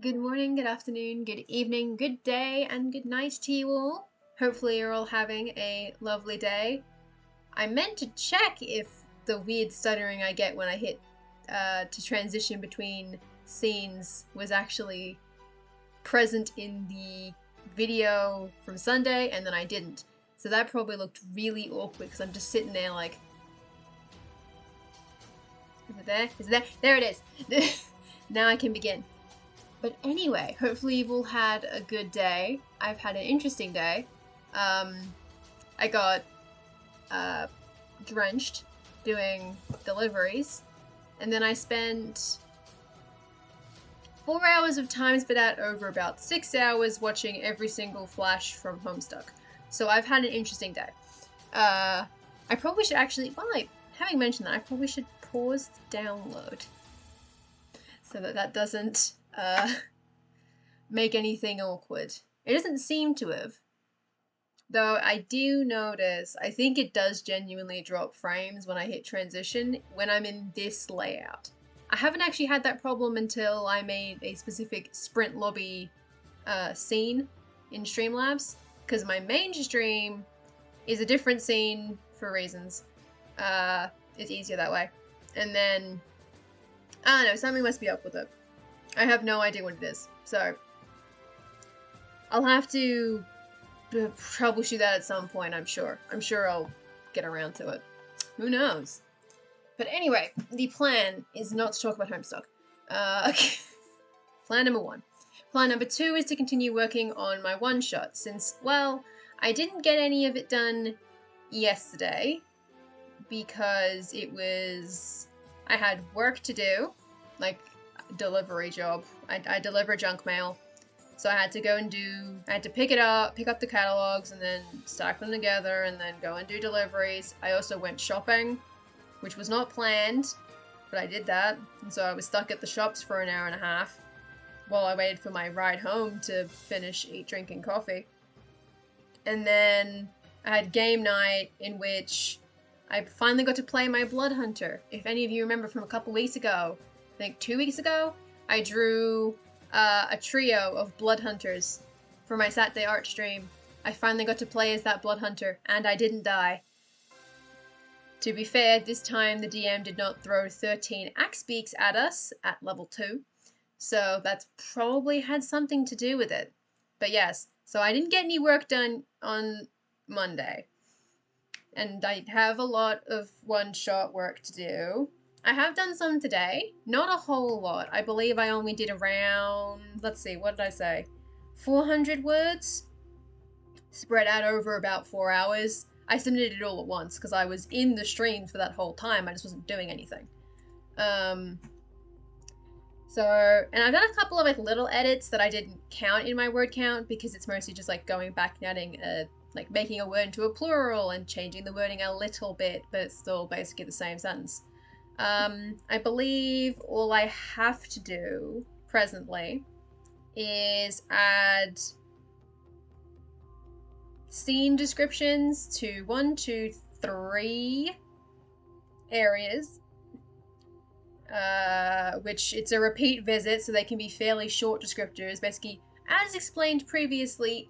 Good morning, good afternoon, good evening, good day, and good night to you all. Hopefully you're all having a lovely day. I meant to check if the weird stuttering I get when I hit to transition between scenes was actually present in the video from Sunday, and then I didn't. So that probably looked really awkward because I'm just sitting there like... Is it there? Is it there? There it is! Now I can begin. But anyway, hopefully you've all had a good day. I've had an interesting day. I got drenched doing deliveries, and then I spent 4 hours of time spent out over about 6 hours watching every single flash from Homestuck. So I've had an interesting day. I probably should actually, having mentioned that, I probably should pause the download so that doesn't make anything awkward. It doesn't seem to have. Though I do notice, I think it does genuinely drop frames when I hit transition when I'm in this layout. I haven't actually had that problem until I made a specific sprint lobby scene in Streamlabs, because my main stream is a different scene for reasons. It's easier that way. And then, I don't know, something must be up with it. I have no idea what it is, so I'll have to troubleshoot that at some point, I'm sure. I'm sure I'll get around to it. Who knows? But anyway, the plan is not to talk about Homestuck. Okay. Plan number 1. Plan number 2 is to continue working on my one-shot, since, well, I didn't get any of it done yesterday, because I had work to do, like delivery job. I deliver junk mail, so I had to go and I had to pick up the catalogs and then stack them together and then go and do deliveries. I also went shopping, which was not planned, but I did that, and so I was stuck at the shops for an hour and a half while I waited for my ride home to finish drinking coffee. And then I had game night, in which I finally got to play my Blood Hunter. If any of you remember from a couple weeks ago, I think 2 weeks ago, I drew a trio of Blood Hunters for my Saturday art stream. I finally got to play as that Blood Hunter, and I didn't die. To be fair, this time the DM did not throw 13 axe beaks at us at level 2, so that's probably had something to do with it. But yes, so I didn't get any work done on Monday, and I have a lot of one-shot work to do. I have done some today, not a whole lot. I believe I only did around, let's see, what did I say? 400 words? Spread out over about 4 hours. I submitted it all at once because I was in the stream for that whole time. I just wasn't doing anything. And I've done a couple of like little edits that I didn't count in my word count because it's mostly just like going back and adding like making a word into a plural and changing the wording a little bit, but it's still basically the same sentence. I believe all I have to do presently is add scene descriptions to 1, 2, 3 areas, which it's a repeat visit, so they can be fairly short descriptors, basically as explained previously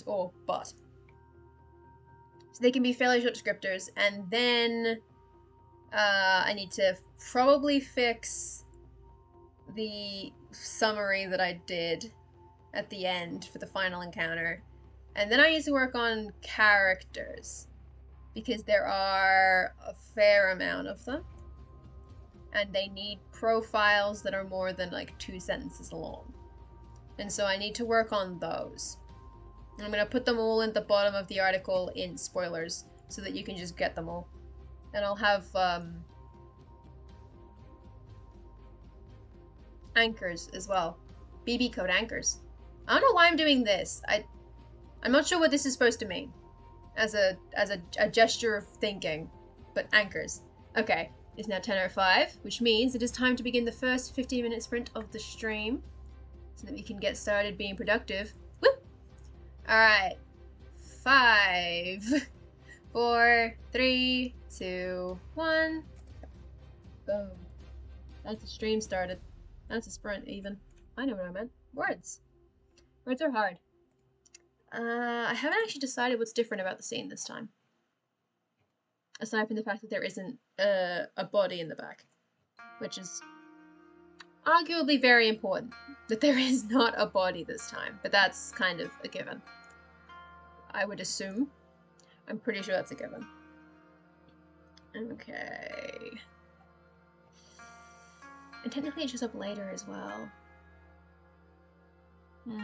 or but. So they can be fairly short descriptors, and then I need to probably fix the summary that I did at the end for the final encounter. And then I need to work on characters, because there are a fair amount of them, and they need profiles that are more than like 2 sentences long. And so I need to work on those. I'm going to put them all in the bottom of the article in spoilers so that you can just get them all. And I'll have anchors as well. BB code anchors. I don't know why I'm doing this. I'm not sure what this is supposed to mean as a gesture of thinking, but anchors. Okay, it's now 10:05, which means it is time to begin the first 15-minute sprint of the stream so that we can get started being productive. Whoop! Alright. 5, 4, 3, 2, 1. Boom. That's a stream started. That's a sprint, even. I know what I meant. Words. Words are hard. I haven't actually decided what's different about the scene this time. Aside from the fact that there isn't a body in the back. Which is arguably very important. That there is not a body this time. But that's kind of a given. I would assume. I'm pretty sure that's a given. Okay. And technically it shows up later as well. So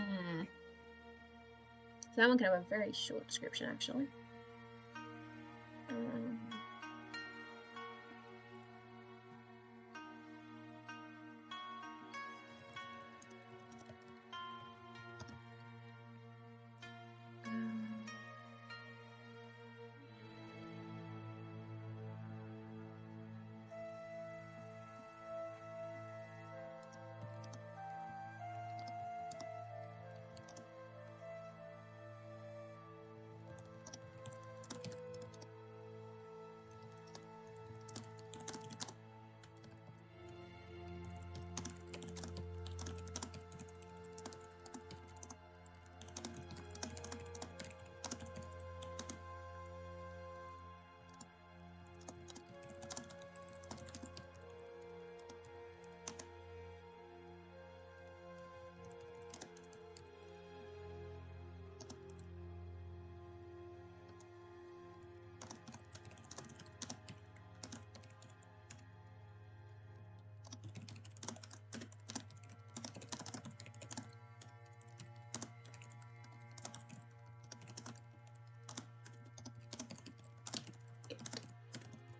that one can have a very short description, actually.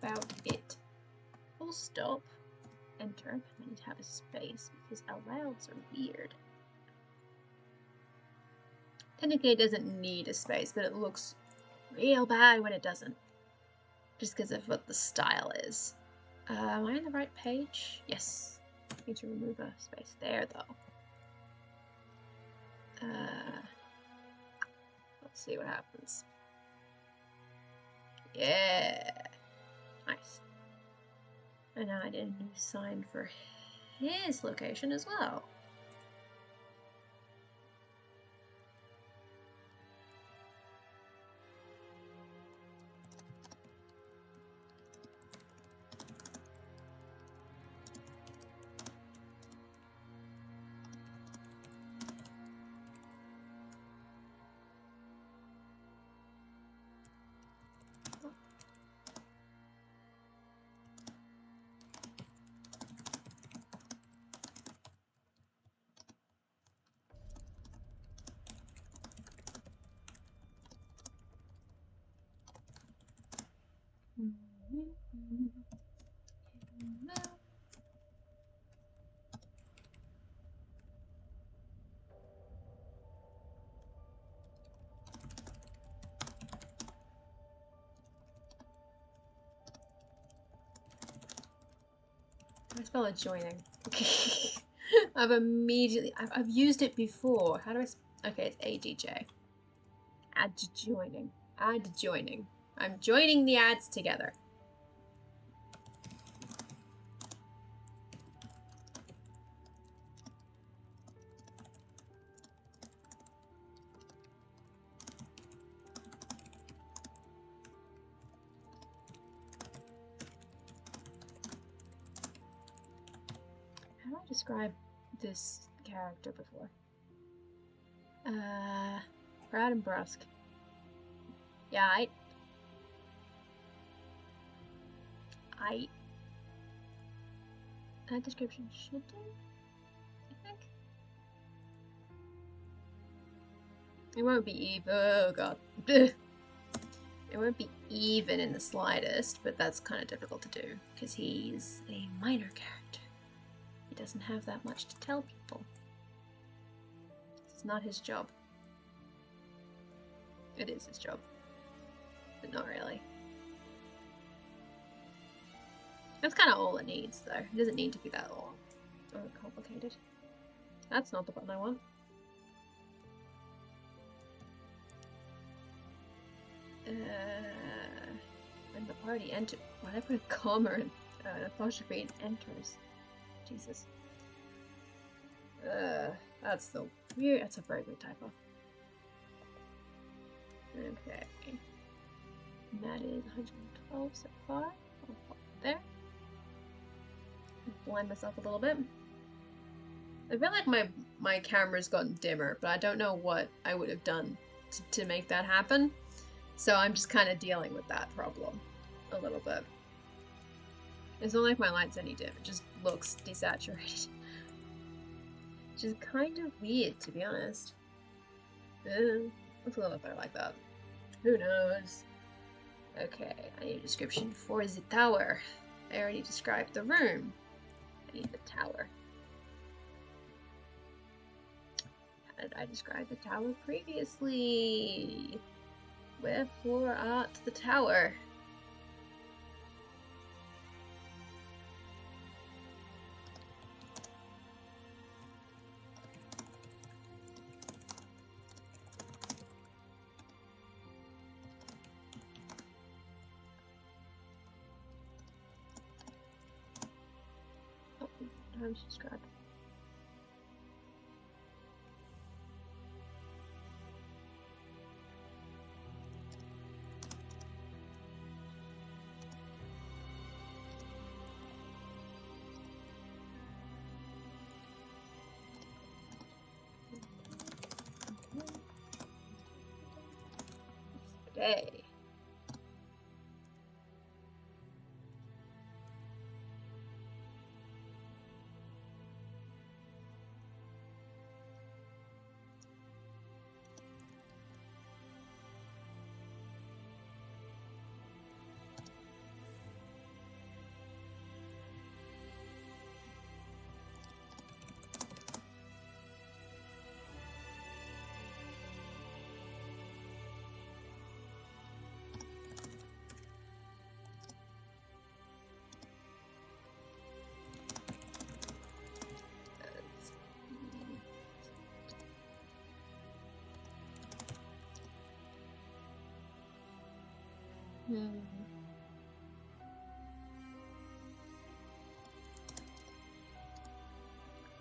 About it. Full stop. Enter. I need to have a space because allouds are weird. Technically it doesn't need a space, but it looks real bad when it doesn't. Just because of what the style is. Am I on the right page? Yes. Need to remove a space there though. Let's see what happens. Yeah. Nice. And now I did a new sign for his location as well. I spell adjoining. I've used it before. How do I? Okay, it's ADJ. Adjoining. Adjoining. I'm joining the ads together. How do I describe this character before? Proud and brusque. Yeah, that description should do, I think. It won't be even. Oh god. It won't be even in the slightest, but that's kind of difficult to do because he's a minor character. He doesn't have that much to tell people. It's not his job. It is his job, but not really. That's kind of all it needs, though. It doesn't need to be that long or complicated. That's not the button I want. When the party enters, why did I put a comma and an apostrophe and enters? Jesus. That's the weird. That's a very weird typo. Okay. And that is 112 so far. I'll pop it there. Blind myself a little bit. I feel like my camera's gotten dimmer, but I don't know what I would have done to make that happen. So I'm just kind of dealing with that problem a little bit. It's not like my light's any dim, it just looks desaturated. Which is kind of weird, to be honest. Looks a little better like that. Who knows? Okay, I need a description for the tower. I already described the room. I need the tower. How did I describe the tower previously? Wherefore art the tower? I'm subscribed. Okay.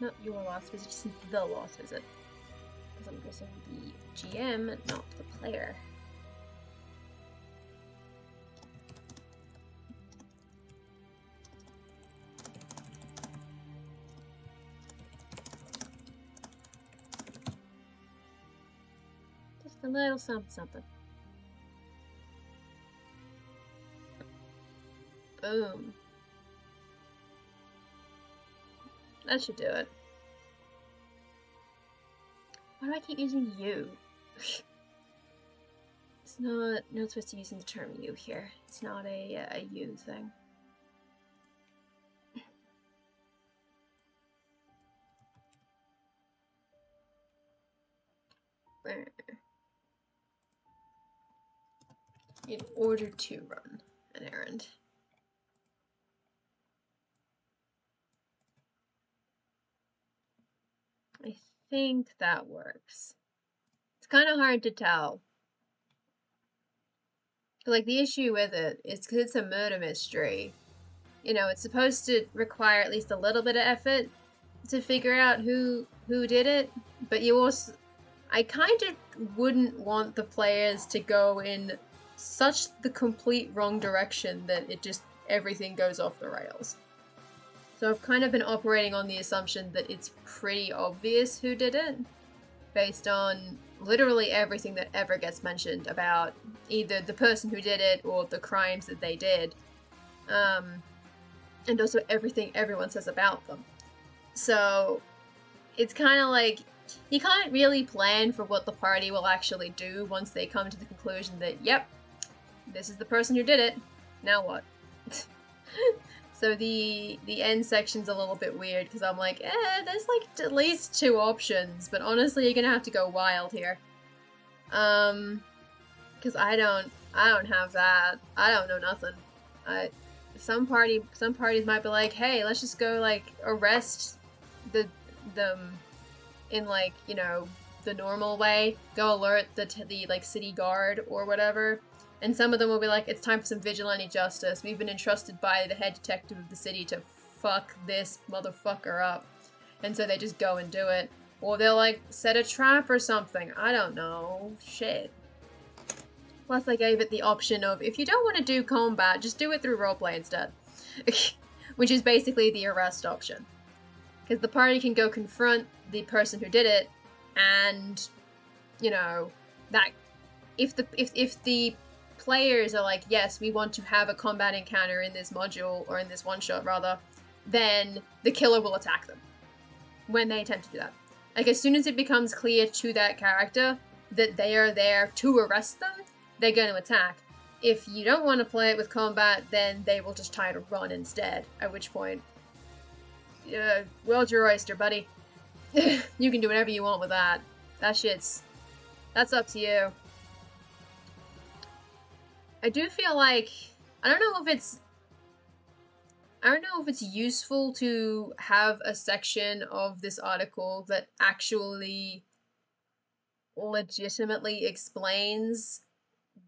Not your last visit, just the last visit. Because I'm guessing the GM, not the player. Just a little something. Boom. That should do it. Why do I keep using you? It's not supposed to be using the term you here. It's not a you thing. In order to run an errand. I think that works. It's kind of hard to tell. Like, the issue with it is because it's a murder mystery. You know, it's supposed to require at least a little bit of effort to figure out who did it, but you also... I kind of wouldn't want the players to go in such the complete wrong direction that it just... everything goes off the rails. So I've kind of been operating on the assumption that it's pretty obvious who did it, based on literally everything that ever gets mentioned about either the person who did it or the crimes that they did, and also everything everyone says about them. So it's kind of like, you can't really plan for what the party will actually do once they come to the conclusion that, yep, this is the person who did it, now what? So the end section's a little bit weird, because I'm like, there's like at least 2 options, but honestly you're gonna have to go wild here. Because I don't have that. I don't know nothing. Some parties might be like, hey, let's just go like arrest them in like, you know, the normal way, go alert the like city guard or whatever. And some of them will be like, it's time for some vigilante justice. We've been entrusted by the head detective of the city to fuck this motherfucker up. And so they just go and do it. Or they'll, like, set a trap or something. I don't know. Shit. Plus, I gave it the option of, if you don't want to do combat, just do it through roleplay instead. Which is basically the arrest option. Because the party can go confront the person who did it, and, you know, that if the players are like, yes, we want to have a combat encounter in this module, or in this one-shot rather, then the killer will attack them when they attempt to do that. Like, as soon as it becomes clear to that character that they are there to arrest them, they're going to attack. If you don't want to play it with combat, then they will just try to run instead, at which point, world's your oyster, buddy. You can do whatever you want with that. That's up to you. I do feel like, I don't know if it's useful to have a section of this article that actually legitimately explains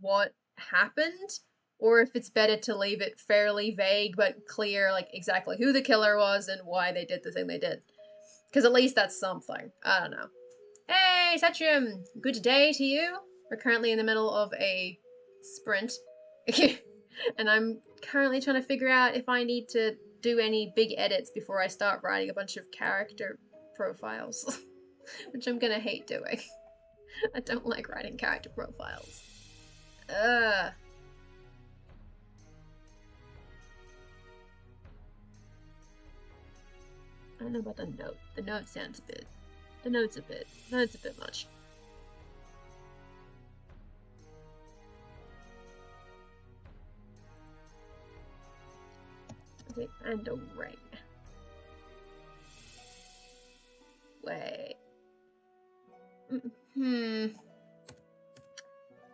what happened, or if it's better to leave it fairly vague but clear, like exactly who the killer was and why they did the thing they did. Because at least that's something. I don't know. Hey, Satrium! Good day to you. We're currently in the middle of a sprint. And I'm currently trying to figure out if I need to do any big edits before I start writing a bunch of character profiles. Which I'm gonna hate doing. I don't like writing character profiles. I don't know about the note. The note sounds a bit... The note's a bit much. Okay, and a ring. Wait. I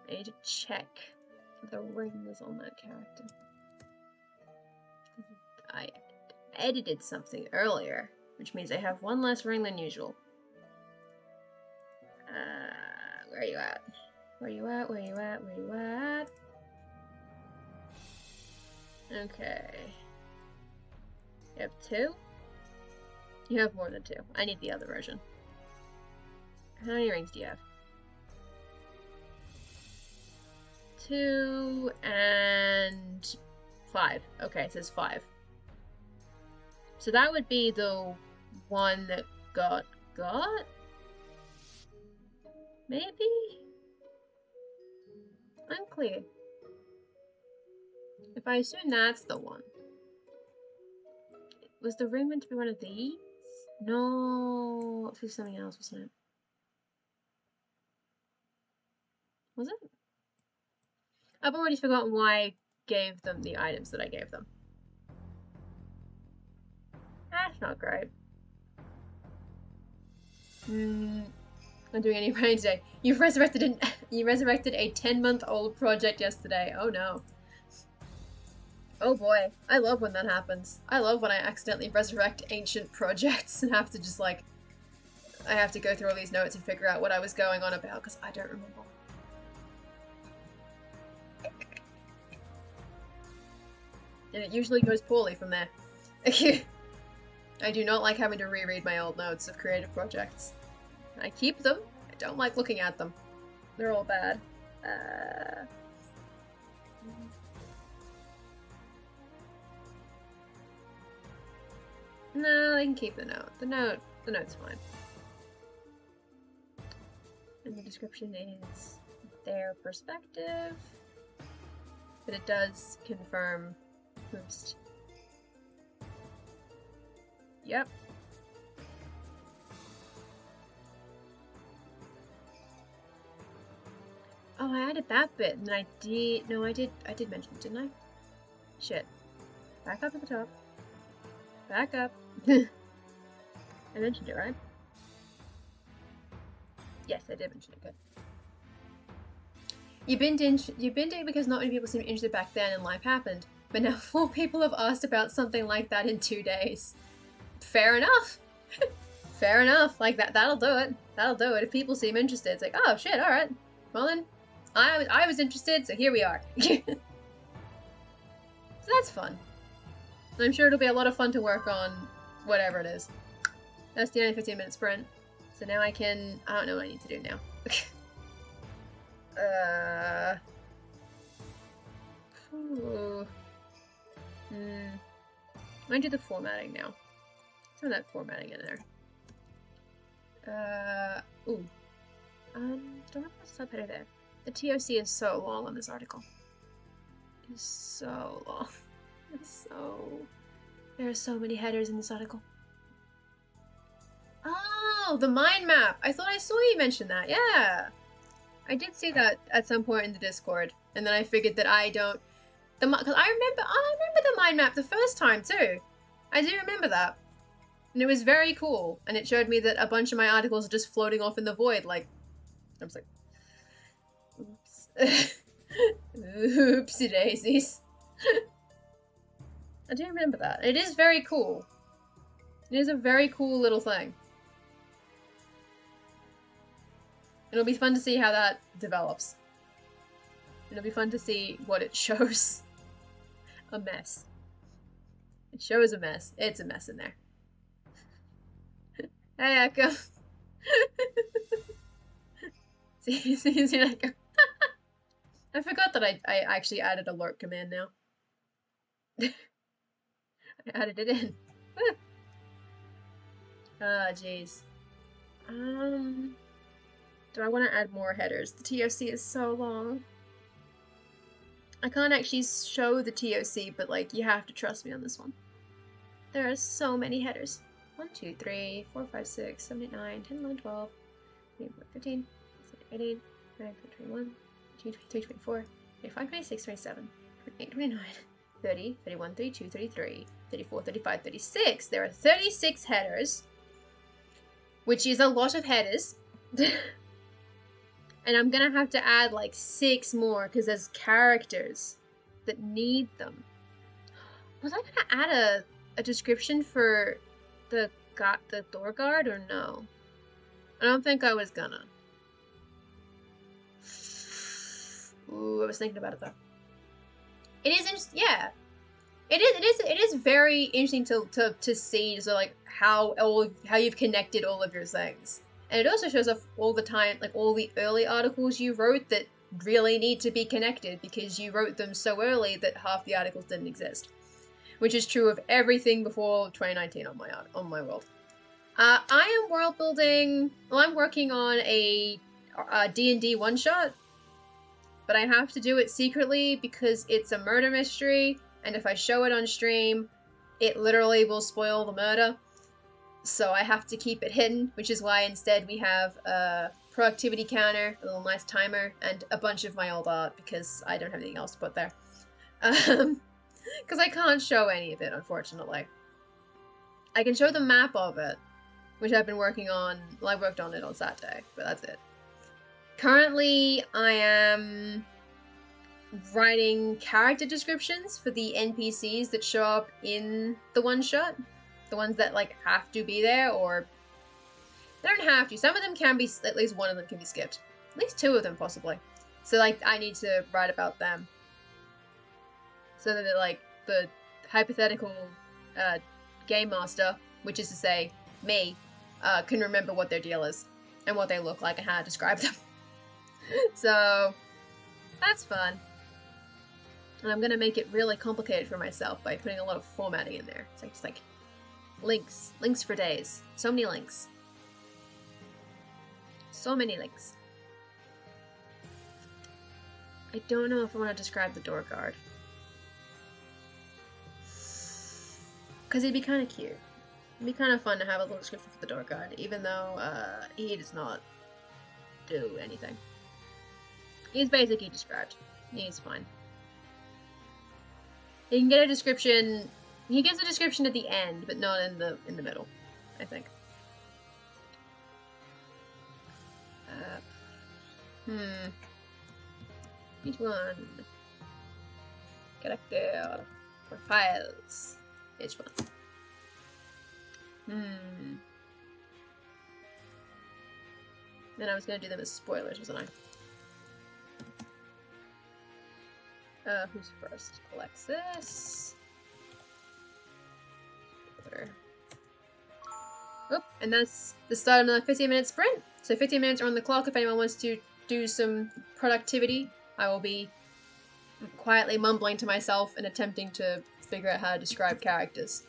need to check if the ring is on that character. I edited something earlier, which means I have one less ring than usual. Where are you at? Where are you at? Where are you at? Where are you at? Okay. You have 2? You have more than 2. I need the other version. How many rings do you have? 2 and 5. Okay, it says 5. So that would be the one that got? Maybe? Unclear. If I assume that's the one. Was the ring meant to be one of these? No, it was something else, wasn't it? Was it? I've already forgotten why I gave them the items that I gave them. That's not great. I'm doing any writing today. You resurrected a 10-month-old project yesterday. Oh no. Oh boy. I love when that happens. I love when I accidentally resurrect ancient projects and have to just like... I have to go through all these notes and figure out what I was going on about because I don't remember. And it usually goes poorly from there. I do not like having to reread my old notes of creative projects. I keep them. I don't like looking at them. They're all bad. No, I can keep the note. The note's fine. And the description is their perspective, but it does confirm boost. Yep. Oh, I added that bit, and I did. No, I did mention it, didn't I? Shit. Back up at the top. Back up. I mentioned it, right? Yes, I did mention it. Good. You binned it because not many people seemed interested back then and life happened. But now 4 people have asked about something like that in 2 days. Fair enough. Fair enough. Like that'll do it. That'll do it. If people seem interested, it's like, oh shit, alright. Well then, I was interested, so here we are. So that's fun. I'm sure it'll be a lot of fun to work on whatever it is. That's the only 15-minute sprint. So now I can... I don't know what I need to do now. Ooh. I'm gonna do the formatting now. Some of that formatting in there. Ooh. Don't have a subheader there. The TOC is so long on this article. It's so long. It's so... There are so many headers in this article. Oh, the mind map! I thought I saw you mention that, yeah! I did see that at some point in the Discord, and then I figured that I don't... Because I remember the mind map the first time, too! I do remember that. And it was very cool, and it showed me that a bunch of my articles are just floating off in the void, like... I was like... Oops. Oopsie daisies. I do remember that. It is very cool. It is a very cool little thing. It'll be fun to see how that develops. It'll be fun to see what it shows. A mess. It shows a mess. It's a mess in there. Hey, Echo. see Echo. I forgot that I actually added alert command now. I added it in. Ah, jeez. Do I want to add more headers? The TOC is so long. I can't actually show the TOC, but like, you have to trust me on this one. There are so many headers. 1, 2, 3, 4, 5, 6, 7, 8, 9, 10, 11, 12, 13, 15, 18, 19, 21, 22, 23, 24, 25, 26, 27, 28, 29, 30, 31, 32, 33, 34, 35, 36. There are 36 headers, which is a lot of headers. And I'm gonna have to add like 6 more because there's characters that need them. Was I gonna add a description for the door guard or no? I don't think I was gonna. Ooh, I was thinking about it though. It is yeah. It is very interesting to see so like how you've connected all of your things. And it also shows off all the time, like all the early articles you wrote that really need to be connected because you wrote them so early that half the articles didn't exist. Which is true of everything before 2019 on my world. I am world building. Well, I'm working on a D&D one shot, but I have to do it secretly because it's a murder mystery, and if I show it on stream, it literally will spoil the murder. So I have to keep it hidden, which is why instead we have a productivity counter, a little nice timer, and a bunch of my old art because I don't have anything else to put there. Because I can't show any of it, unfortunately. I can show the map of it, which I've been working on. Well, I worked on it on Saturday, but that's it. Currently, I am writing character descriptions for the NPCs that show up in the one-shot. The ones that, like, have to be there, or... They don't have to. Some of them can be... At least one of them can be skipped. At least 2 of them, possibly. So, like, I need to write about them. So that, like, the hypothetical game master, which is to say, me, can remember what their deal is. And what they look like and how to describe them. So, that's fun. And I'm gonna make it really complicated for myself by putting a lot of formatting in there. So it's like... Links for days. So many links. So many links. I don't know if I want to describe the door guard. Because it'd be kind of cute. It'd be kind of fun to have a little description for the door guard, even though he does not do anything. He's basically described. He's fine. You can get a description... He gives a description at the end, but not in the middle, I think. Which one? Character. Profiles. Which one? Then I was gonna do them as spoilers, wasn't I? Who's first? Alexis. Oop, And that's the start of another 15-minute sprint. So 15 minutes are on the clock if anyone wants to do some productivity. I will be quietly mumbling to myself and attempting to figure out how to describe characters.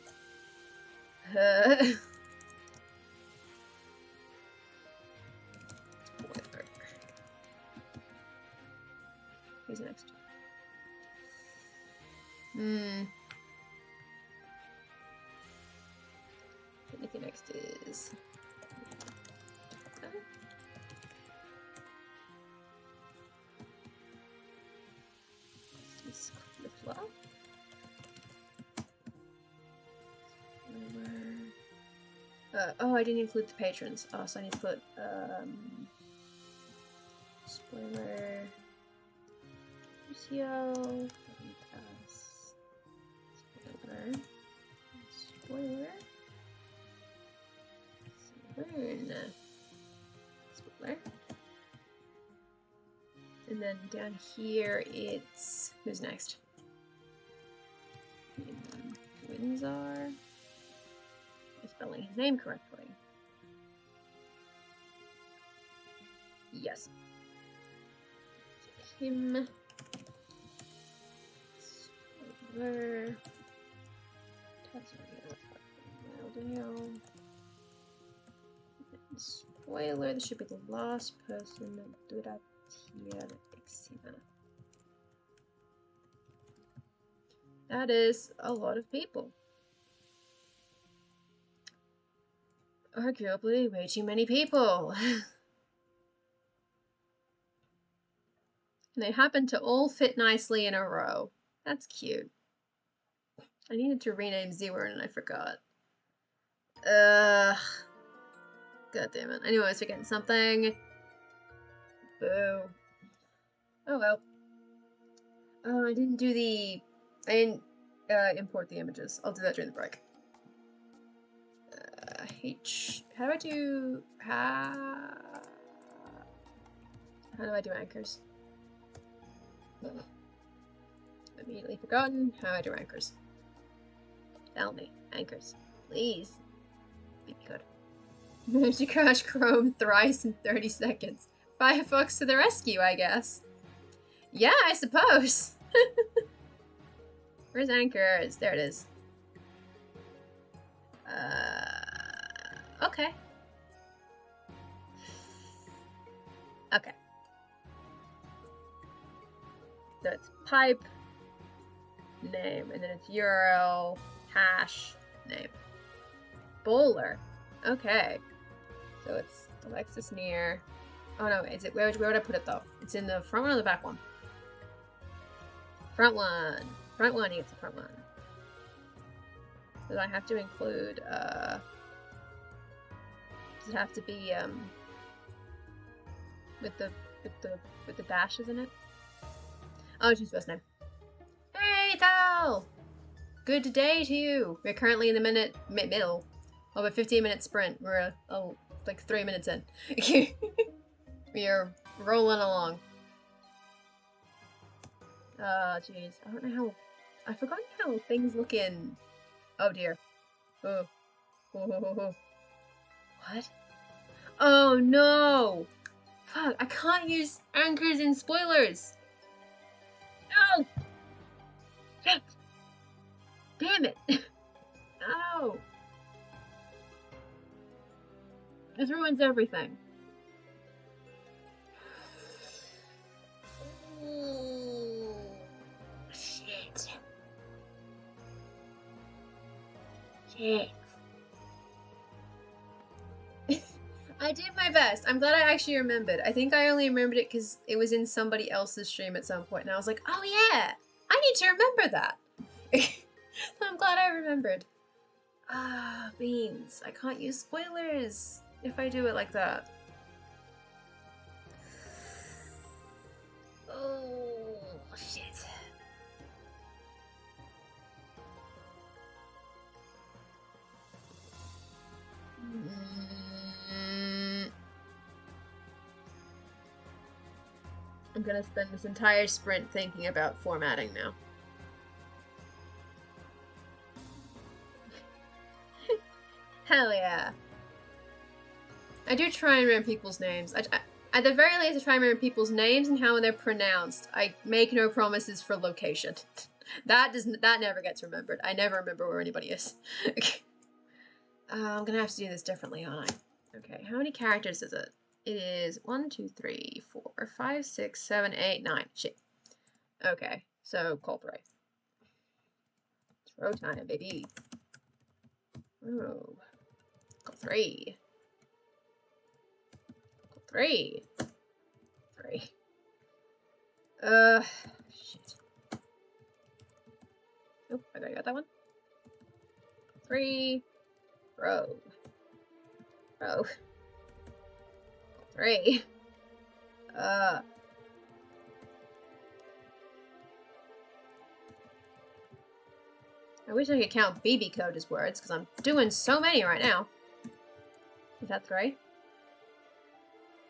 Who's next? I think next is... oh, I didn't include the patrons. Oh, so I need to put, spoiler, Lucio, spoiler, spoiler, spoiler, and then down here it's, who's next? Windsor. Spelling his name correctly. Yes. Him. Spoiler. Spoiler. This should be the last person that did that here. That is a lot of people. Arguably, way too many people. And they happen to all fit nicely in a row. That's cute. I needed to rename Zewern and I forgot. God damn it. I knew I was forgetting something. Boo. Oh well. Oh, I didn't do the... I didn't import the images. I'll do that during the break. How do I do... How do I do anchors? Immediately forgotten how I do anchors. Tell me. Anchors. Please. Be good. Managed to crash Chrome thrice in 30 seconds. Firefox to the rescue, I guess. Yeah, I suppose. Where's anchors? There it is. Okay. Okay. So it's pipe, name, and then it's URL, hash, name. Bowler. Okay. So it's Alexis near. Oh no, is it where would I put it though? It's in the front one or the back one? Front one. Front one, it's the front one. Does I have to include does it have to be with the dashes in it? Oh, she's first name. Hey Tal! Good day to you. We're currently in the middle of a 15-minute sprint. We're like 3 minutes in. We are rolling along. Jeez. I don't know how... I've forgotten how things look in... Oh dear. Oh. What? Oh no! Fuck, I can't use anchors in spoilers! No! Shit! Damn it! No! This ruins everything. Ooh. Shit. Shit. I did my best. I'm glad I actually remembered. I think I only remembered it because it was in somebody else's stream at some point, and I was like, oh yeah, I need to remember that. I'm glad I remembered. Ah, beans. I can't use spoilers if I do it like that. Oh, shit. I'm gonna spend this entire sprint thinking about formatting now. Hell yeah. I do try and remember people's names. At the very least, I try and remember people's names and how they're pronounced. I make no promises for location. That never gets remembered. I never remember where anybody is. I'm gonna have to do this differently, aren't I? Okay, how many characters is it? It is 1, 2, 3, 4, 5, 6, 7, 8, 9. Shit. Okay, so call 3. Throw time, baby. Oh. Call 3. Call 3. 3. Shit. Nope, I already got that one. 3. Row. 3. I wish I could count BB code as words, because I'm doing so many right now. Is that 3?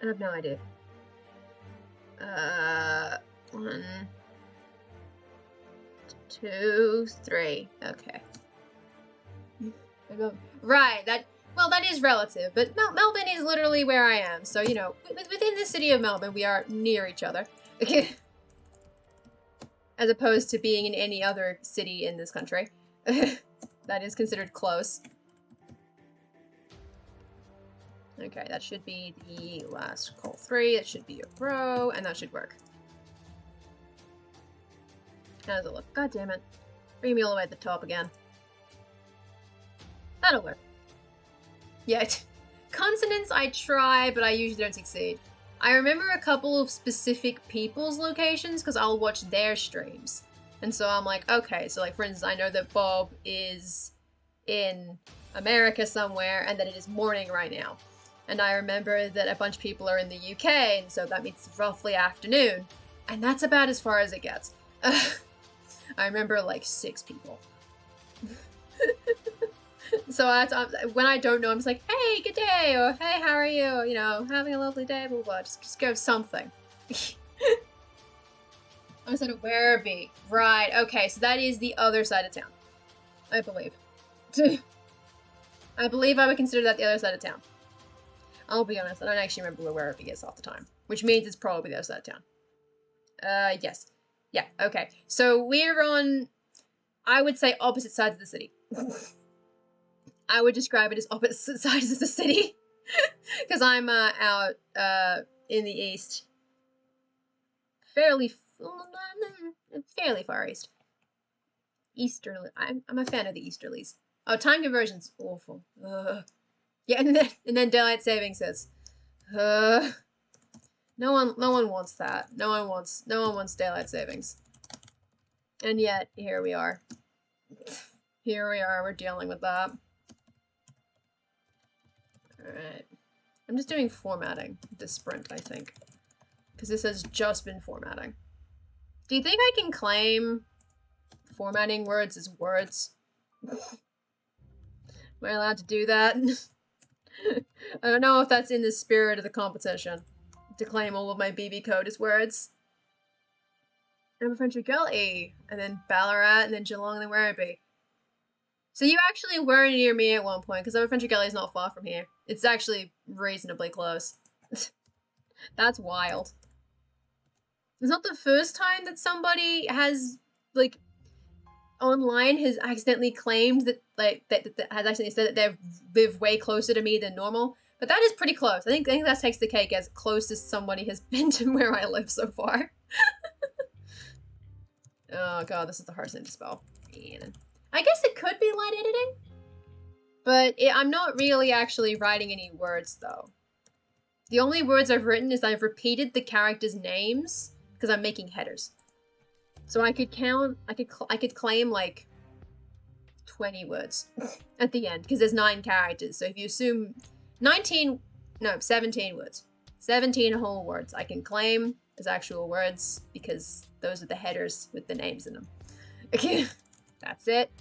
I have no idea. 1, 2, 3. Okay. Right, that is relative, but Melbourne is literally where I am, so, you know, within the city of Melbourne, we are near each other. As opposed to being in any other city in this country. That is considered close. Okay, that should be the last call 3. That should be a row, and that should work. How does it look? God damn it. Bring me all the way at the top again. That'll work. Yeah, consonants I try, but I usually don't succeed. I remember a couple of specific people's locations because I'll watch their streams. And so I'm like, okay, so like for instance, I know that Bob is in America somewhere and that it is morning right now. And I remember that a bunch of people are in the UK, and so that means it's roughly afternoon. And that's about as far as it gets. I remember like 6 people. So when I don't know, I'm just like, hey, good day, or hey, how are you? You know, having a lovely day, blah, blah, blah. Just go something. I said Werribee. Right, okay, so that is the other side of town. I believe. I believe I would consider that the other side of town. I'll be honest, I don't actually remember where Werribee is off the time. Which means it's probably the other side of town. Yes. Yeah, okay. So we're on, I would say, opposite sides of the city. I would describe it as opposite sides of the city. Because I'm out in the east. Fairly far east. Easterly. I'm a fan of the easterlies. Oh, time conversion's awful. Yeah, and then daylight savings says, no one wants that. No one wants daylight savings. And yet, here we are. Here we are, we're dealing with that. Alright. I'm just doing formatting this sprint, I think. Because this has just been formatting. Do you think I can claim formatting words as words? Am I allowed to do that? I don't know if that's in the spirit of the competition. To claim all of my BB code as words. I'm from Gully, and then Ballarat, and then Geelong, and then Werribee. So you actually were near me at one point, because Overfrench Gully is not far from here. It's actually reasonably close. That's wild. It's not the first time that somebody has, like, online has accidentally claimed that, like, that has accidentally said that they live way closer to me than normal. But that is pretty close. I think that takes the cake as close as somebody has been to where I live so far. Oh god, this is the hardest thing to spell. I guess it could be light editing, but I'm not really actually writing any words though. The only words I've written is I've repeated the characters' names because I'm making headers. So I could count, I could claim like 20 words at the end because there's 9 characters. So if you assume 17 words. 17 whole words I can claim as actual words because those are the headers with the names in them. Okay, that's it.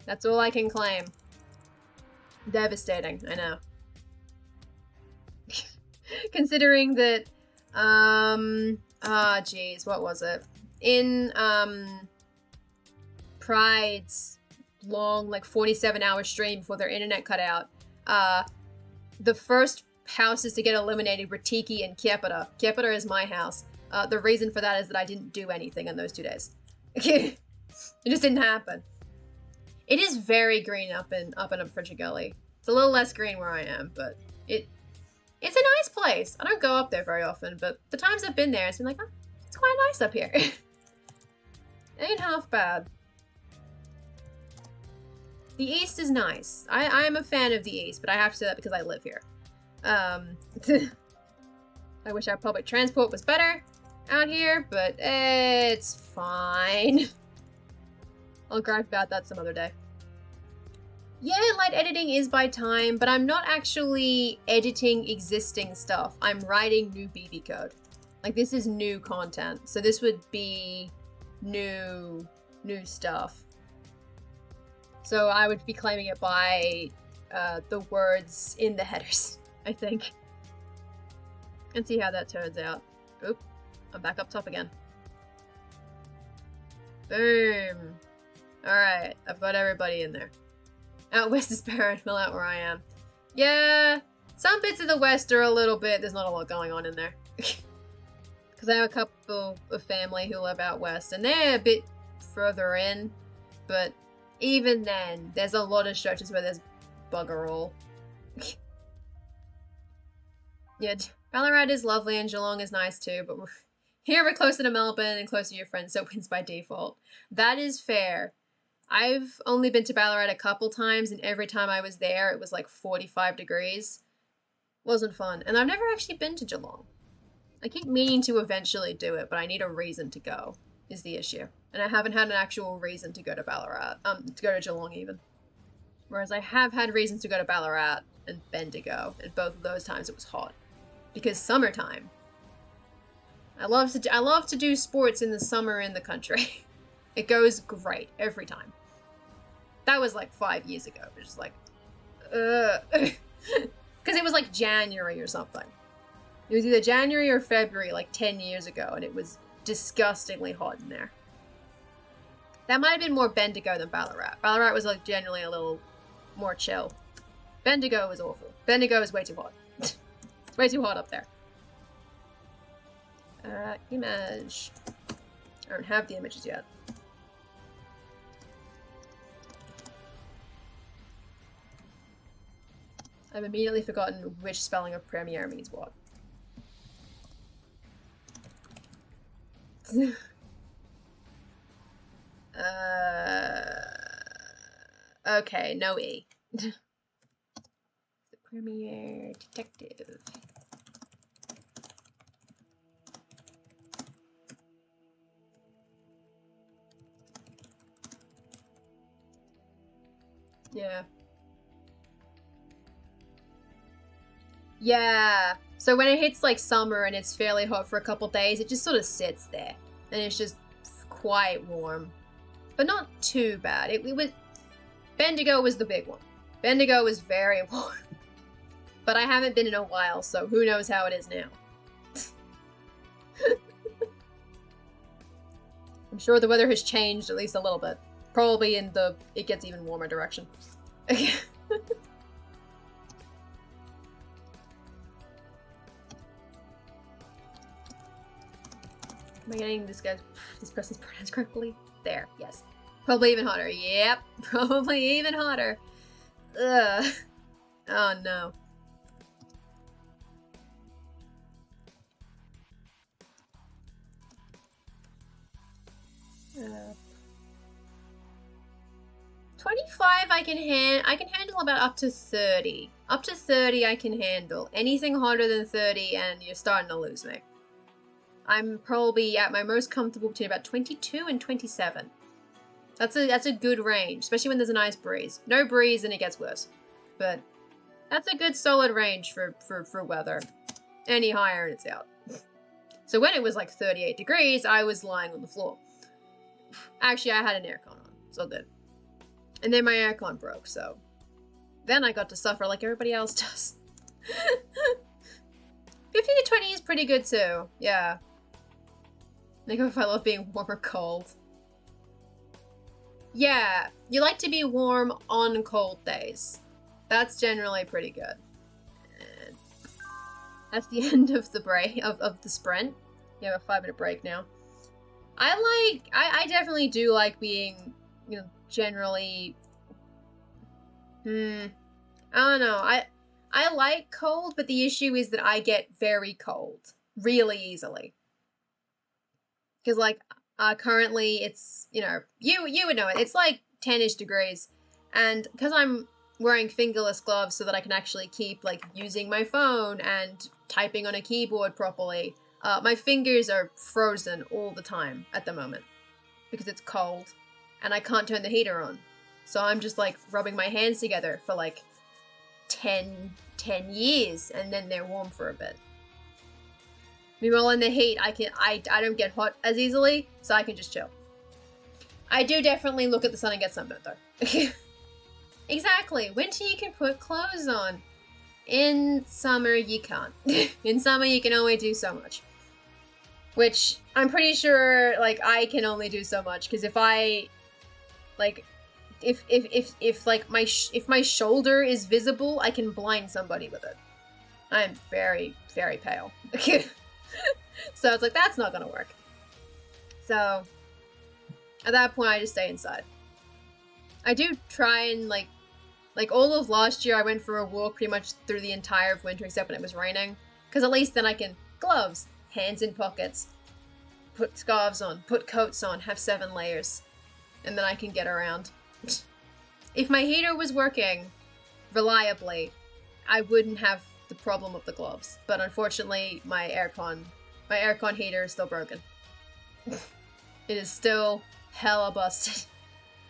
That's all I can claim. Devastating, I know. Considering that, geez, what was it? In, Pride's long, like 47-hour stream before their internet cut out, the first houses to get eliminated were Tiki and Kiepera. Kiepera is my house. The reason for that is that I didn't do anything in those 2 days. It just didn't happen. It is very green up in French Gully. It's a little less green where I am, but it's a nice place. I don't go up there very often, but the times I've been there, it's been like, oh, it's quite nice up here. Ain't half bad. The East is nice. I am a fan of the East, but I have to say that because I live here. I wish our public transport was better out here, but it's fine. I'll gripe about that some other day. Yeah, light editing is by time, but I'm not actually editing existing stuff. I'm writing new BB code. Like, this is new content, so this would be new stuff. So I would be claiming it by the words in the headers, I think. And see how that turns out. Oop, I'm back up top again. Boom. Alright, I've got everybody in there. Out west is barren, well out where I am. Yeah, some bits of the west are a little bit, there's not a lot going on in there. Because I have a couple of family who live out west, and they're a bit further in, but even then, there's a lot of stretches where there's bugger all. Yeah, Ballarat is lovely and Geelong is nice too, but here we're closer to Melbourne and closer to your friends, so it wins by default. That is fair. I've only been to Ballarat a couple times, and every time I was there, it was like 45 degrees. Wasn't fun. And I've never actually been to Geelong. I keep meaning to eventually do it, but I need a reason to go, is the issue. And I haven't had an actual reason to go to Ballarat, to go to Geelong even. Whereas I have had reasons to go to Ballarat and Bendigo, and both of those times it was hot. Because summertime. I love to do sports in the summer in the country. It goes great every time. That was like 5 years ago. It was just like, because it was like January or something. It was either January or February, like 10 years ago, and it was disgustingly hot in there. That might have been more Bendigo than Ballarat. Ballarat was like generally a little more chill. Bendigo was awful. Bendigo is way too hot. It's way too hot up there. Image. I don't have the images yet. I've immediately forgotten which spelling of Premiere means what. Okay, no E. The Premiere Detective. Yeah. Yeah. So when it hits like summer and it's fairly hot for a couple days, it just sort of sits there. And it's just quite warm. But not too bad. It was... Bendigo was the big one. Bendigo was very warm. But I haven't been in a while, so who knows how it is now. I'm sure the weather has changed at least a little bit. Probably in the it gets even warmer direction. Okay. Am I getting this person's pronouns correctly? There, yes. Probably even hotter. Yep, probably even hotter. Ugh. Oh no. 25 I can handle about up to 30. Up to 30 I can handle. Anything hotter than 30 and you're starting to lose me. I'm probably at my most comfortable between about 22 and 27. That's a good range, especially when there's a nice breeze. No breeze and it gets worse. But that's a good solid range for weather. Any higher and it's out. So when it was like 38 degrees, I was lying on the floor. Actually, I had an aircon on, so good. And then my aircon broke, so then I got to suffer like everybody else does. 15 to 20 is pretty good too, yeah. I think if I love being warm or cold. Yeah, you like to be warm on cold days. That's generally pretty good. That's the end of the break, of the sprint. You have a 5-minute break now. I definitely do like being, generally, I don't know, I like cold, but the issue is that I get very cold really easily. Because, like, currently it's, you would know it, it's like 10-ish degrees, and because I'm wearing fingerless gloves so that I can actually keep, like, using my phone and typing on a keyboard properly, my fingers are frozen all the time at the moment because it's cold and I can't turn the heater on. So I'm just, like, rubbing my hands together for, like, 10 years, and then they're warm for a bit. Meanwhile, in the heat, I don't get hot as easily, so I can just chill. I do definitely look at the sun and get sunburned, though. Exactly. Winter, you can put clothes on. In summer, you can't. In summer, you can only do so much. Which, I'm pretty sure, like, I can only do so much, because if I, like, if my shoulder is visible, I can blind somebody with it. I'm very, very pale. So it's like, that's not gonna work. So, at that point, I just stay inside. I do try and, like all of last year, I went for a walk pretty much through the entire of winter, except when it was raining. Because at least then I can, gloves, hands in pockets, put scarves on, put coats on, have 7 layers. And then I can get around. If my heater was working reliably, I wouldn't have the problem of the gloves. But unfortunately, my aircon heater is still broken. It is still hella busted.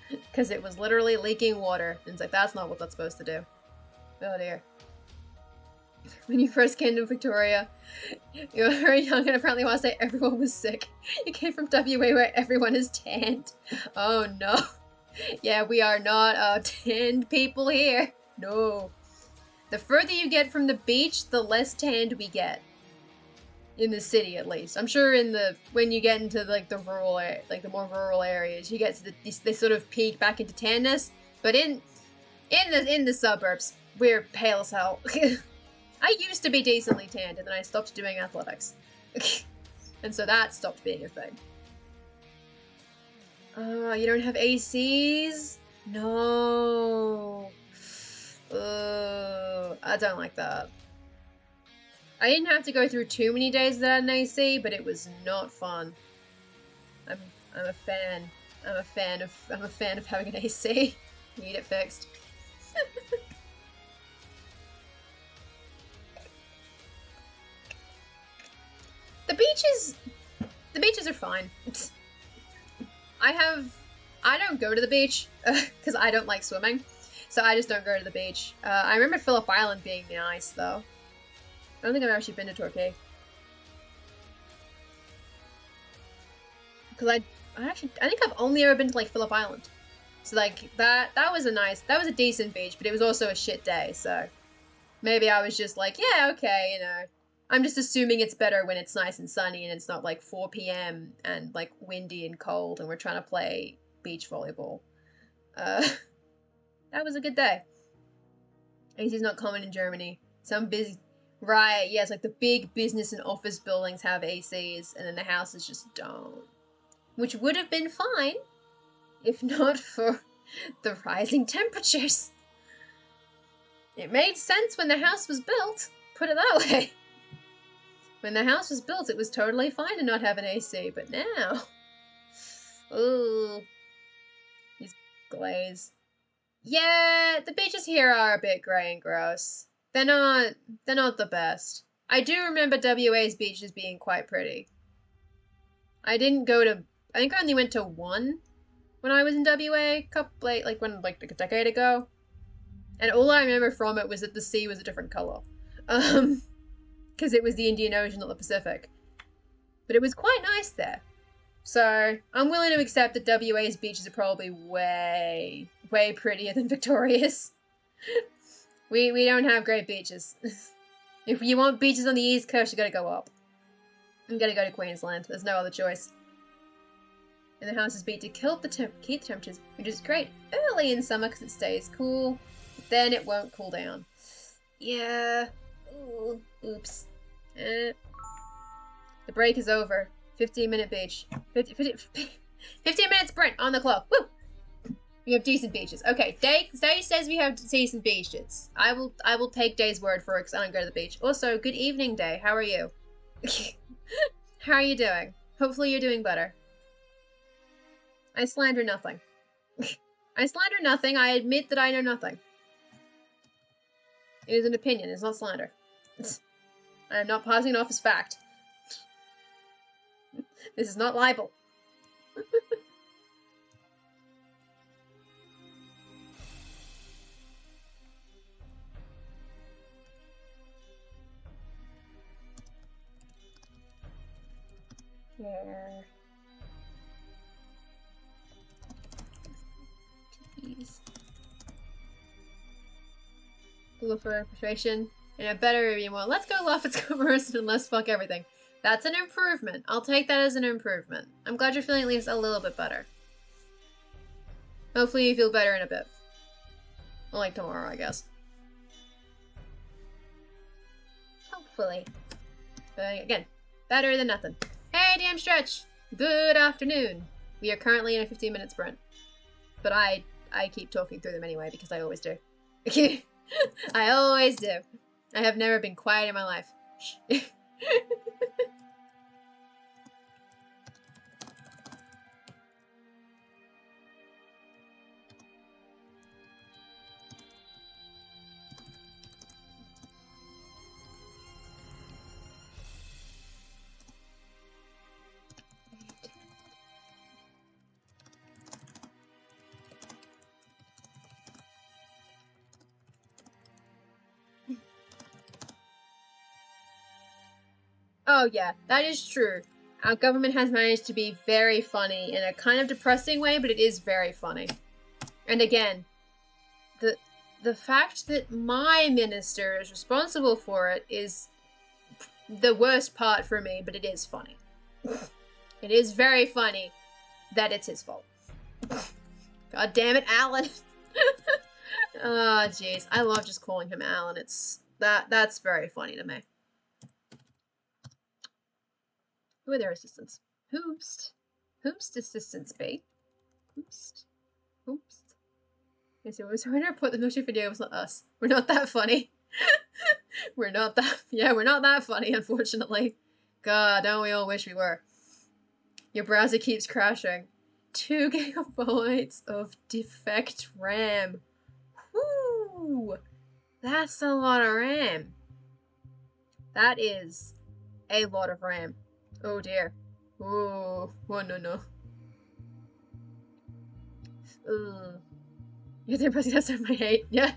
Because it was literally leaking water. And it's like, that's not what that's supposed to do. Oh dear. When you first came to Victoria, you were very young and apparently want to say everyone was sick. You came from WA where everyone is tanned. Oh no. Yeah, we are not tanned people here. No. The further you get from the beach, the less tanned we get. In the city, at least. I'm sure when you get into, like, the rural, like, the more rural areas, you get to they sort of peak back into tanness. But in the suburbs, we're pale as hell. I used to be decently tanned, and then I stopped doing athletics. And so that stopped being a thing. You don't have ACs? No. I don't like that. I didn't have to go through too many days without an AC, but it was not fun. I'm a fan. I'm a fan of having an AC. Need it fixed. The beaches are fine. I don't go to the beach because I don't like swimming, so I just don't go to the beach. I remember Phillip Island being nice though. I don't think I've actually been to Torquay. Because I think I've only ever been to, like, Phillip Island. So, like, that was a decent beach, but it was also a shit day, so maybe I was just like, yeah, okay, I'm just assuming it's better when it's nice and sunny and it's not, like, 4 p.m. and, like, windy and cold and we're trying to play beach volleyball. That was a good day. AC's not common in Germany. Some busy... Right, yes, like the big business and office buildings have ACs, and then the houses just don't. Which would have been fine, if not for the rising temperatures. It made sense when the house was built, put it that way. When the house was built, it was totally fine to not have an AC, but now... Ooh. These glaze. Yeah, the beaches here are a bit grey and gross. They're not the best. I do remember WA's beaches being quite pretty. I think I only went to one when I was in WA, like a decade ago. And all I remember from it was that the sea was a different color. Because it was the Indian Ocean, not the Pacific. But it was quite nice there. So, I'm willing to accept that WA's beaches are probably way, way prettier than Victoria's. We don't have great beaches. If you want beaches on the East Coast, you gotta go up. You gotta go to Queensland. There's no other choice. And the house is beat to keep the temperatures, which is great early in summer because it stays cool. But then it won't cool down. Yeah. Ooh, oops. The break is over. 15-minute beach. 15-minute sprint on the clock. Woo! We have decent beaches. Okay, Day says we have decent beaches. I will take Day's word for it because I don't go to the beach. Also, good evening, Day. How are you? How are you doing? Hopefully you're doing better. I slander nothing. I slander nothing. I admit that I know nothing. It is an opinion. It's not slander. I am not passing it off as fact. This is not libel. There. Tease. Blue for persuasion. And a better review. Well, let's go laugh at comparison and let's fuck everything. That's an improvement. I'll take that as an improvement. I'm glad you're feeling at least a little bit better. Hopefully you feel better in a bit. Well, like tomorrow, I guess. Hopefully. But again, better than nothing. Hey, DM Stretch! Good afternoon. We are currently in a 15-minute sprint. But I keep talking through them anyway, because I always do. I always do. I have never been quiet in my life. Oh yeah, that is true. Our government has managed to be very funny in a kind of depressing way, but it is very funny. And again, the fact that my minister is responsible for it is the worst part for me, but it is funny. It is very funny that it's his fault. God damn it, Alan. Oh, jeez. I love just calling him Alan. That's very funny to me. Who are their assistants? Whomst assistants be? Whomst. Okay, so we was trying to put the milkshake video was not us. We're not that funny. we're not that funny, unfortunately. God, don't we all wish we were. Your browser keeps crashing. 2 gigabytes of defect RAM. Whoo! That's a lot of RAM. That is a lot of RAM. Oh dear. Oh no. You're the impressive test of my hate. Yeah.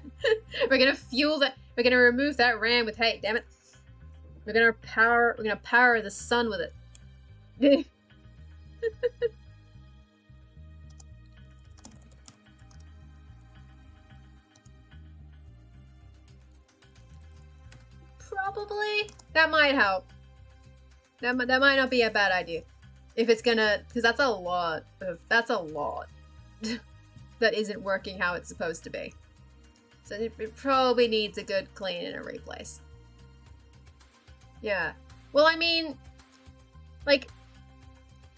We're gonna fuel that. We're gonna remove that RAM with hate. Damn it. We're gonna power the sun with it. Probably. That might help. That might not be a bad idea. If it's gonna, because that's a lot that isn't working how it's supposed to be. So it probably needs a good clean and a replace. Yeah. Well, I mean, like,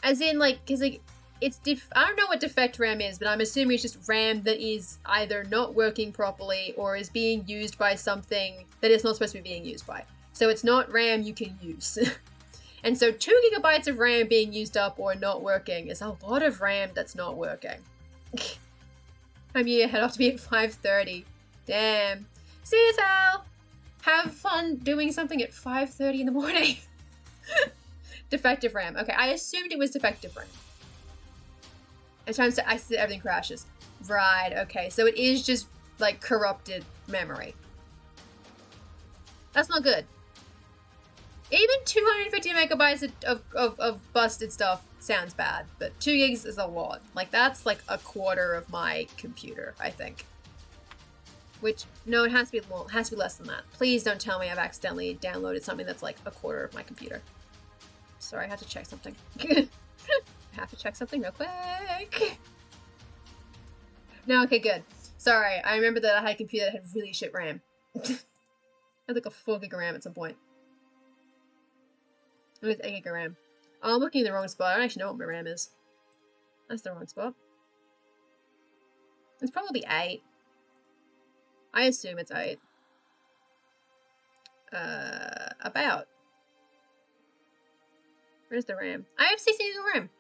as in, like, because, like, I don't know what defect RAM is, but I'm assuming it's just RAM that is either not working properly or is being used by something that it's not supposed to be being used by. So it's not RAM you can use. And so 2 gigabytes of RAM being used up or not working is a lot of RAM that's not working. I'm gonna head off to be at 5:30. Damn. See you, Sal! Have fun doing something at 5:30 in the morning. Defective RAM. Okay, I assumed it was defective RAM. At times I see that everything crashes. Right, okay. So it is just, like, corrupted memory. That's not good. Even 250 megabytes of busted stuff sounds bad, but 2 gigs is a lot. Like, that's like a quarter of my computer, I think. Which, no, it has to be less than that. Please don't tell me I've accidentally downloaded something that's like a quarter of my computer. Sorry, I have to check something. I have to check something real quick. No, okay, good. Sorry, I remember that I had a computer that had really shit RAM. I had like a 4 gig of RAM at some point. With 8 gig of RAM. Oh, I'm looking in the wrong spot. I don't actually know what my RAM is. That's the wrong spot. It's probably 8. I assume it's 8. About. Where's the RAM? I have 16 gig of RAM.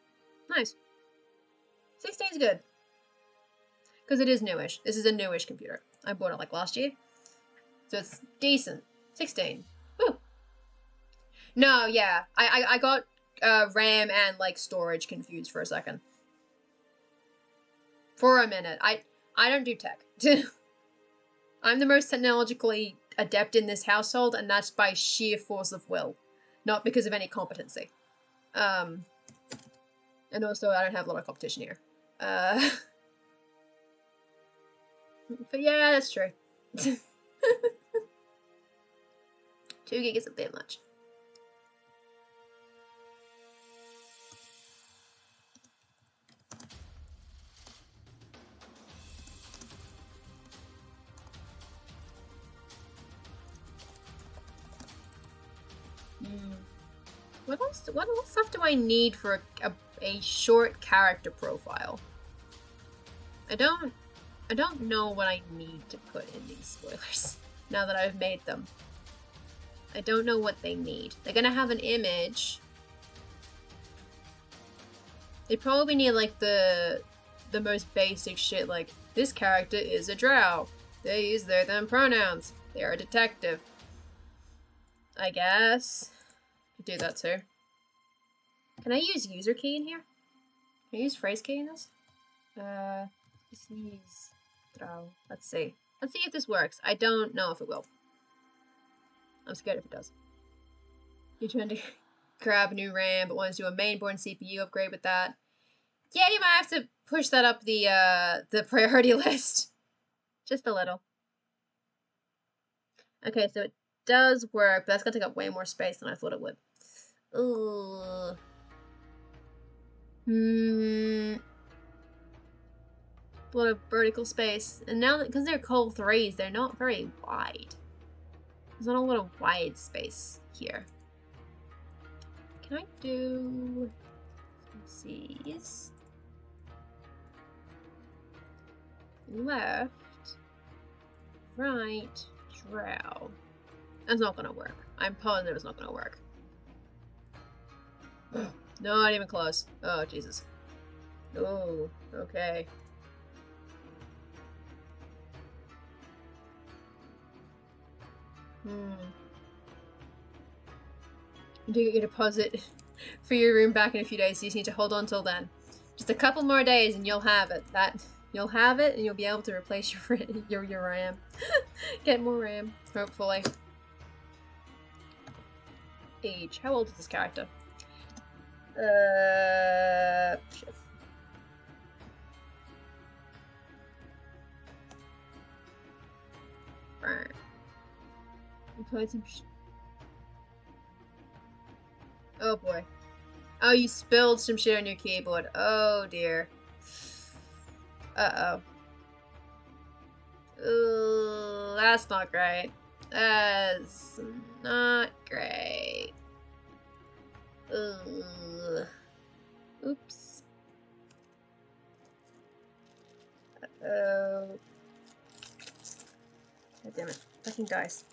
Nice. 16 is good. Because it is newish. This is a newish computer. I bought it like last year. So it's decent. 16. Woo. No, yeah. I got RAM and like storage confused for a second. For a minute. I don't do tech. I'm the most technologically adept in this household, and that's by sheer force of will. Not because of any competency. And also I don't have a lot of competition here. But yeah, that's true. 2 gig is a bit much. What stuff do I need for a short character profile? I don't know what I need to put in these spoilers now that I've made them. I don't know what they need. They're gonna have an image. They probably need like the most basic shit, like this character is a drow. They use their them pronouns. They're a detective. I guess. Could do that too. Can I use user key in here? Can I use phrase key in this? Let's see. Let's see if this works. I don't know if it will. I'm scared if it does. You're trying to grab new RAM, but want to do a mainboard CPU upgrade with that. Yeah, you might have to push that up the priority list. Just a little. Okay, so it does work, but that's gonna take up way more space than I thought it would. Ugh. A lot of vertical space. And now that, because they're Col 3s, they're not very wide. There's not a lot of wide space here. Can I do these? Left, right, drow. That's not gonna work. I'm positive it's not gonna work. Not even close. Oh, Jesus. Oh, okay. You do get your deposit for your room back in a few days, so you just need to hold on till then. Just a couple more days and you'll have it. You'll have it and you'll be able to replace your RAM. Get more RAM, hopefully. Age. How old is this character? Shit. Oh boy. Oh, you spilled some shit on your keyboard. Oh dear. Uh-oh. Ooh, that's not great. That's not great. Ugh. Oops. Uh-oh. God damn it. Fucking dice.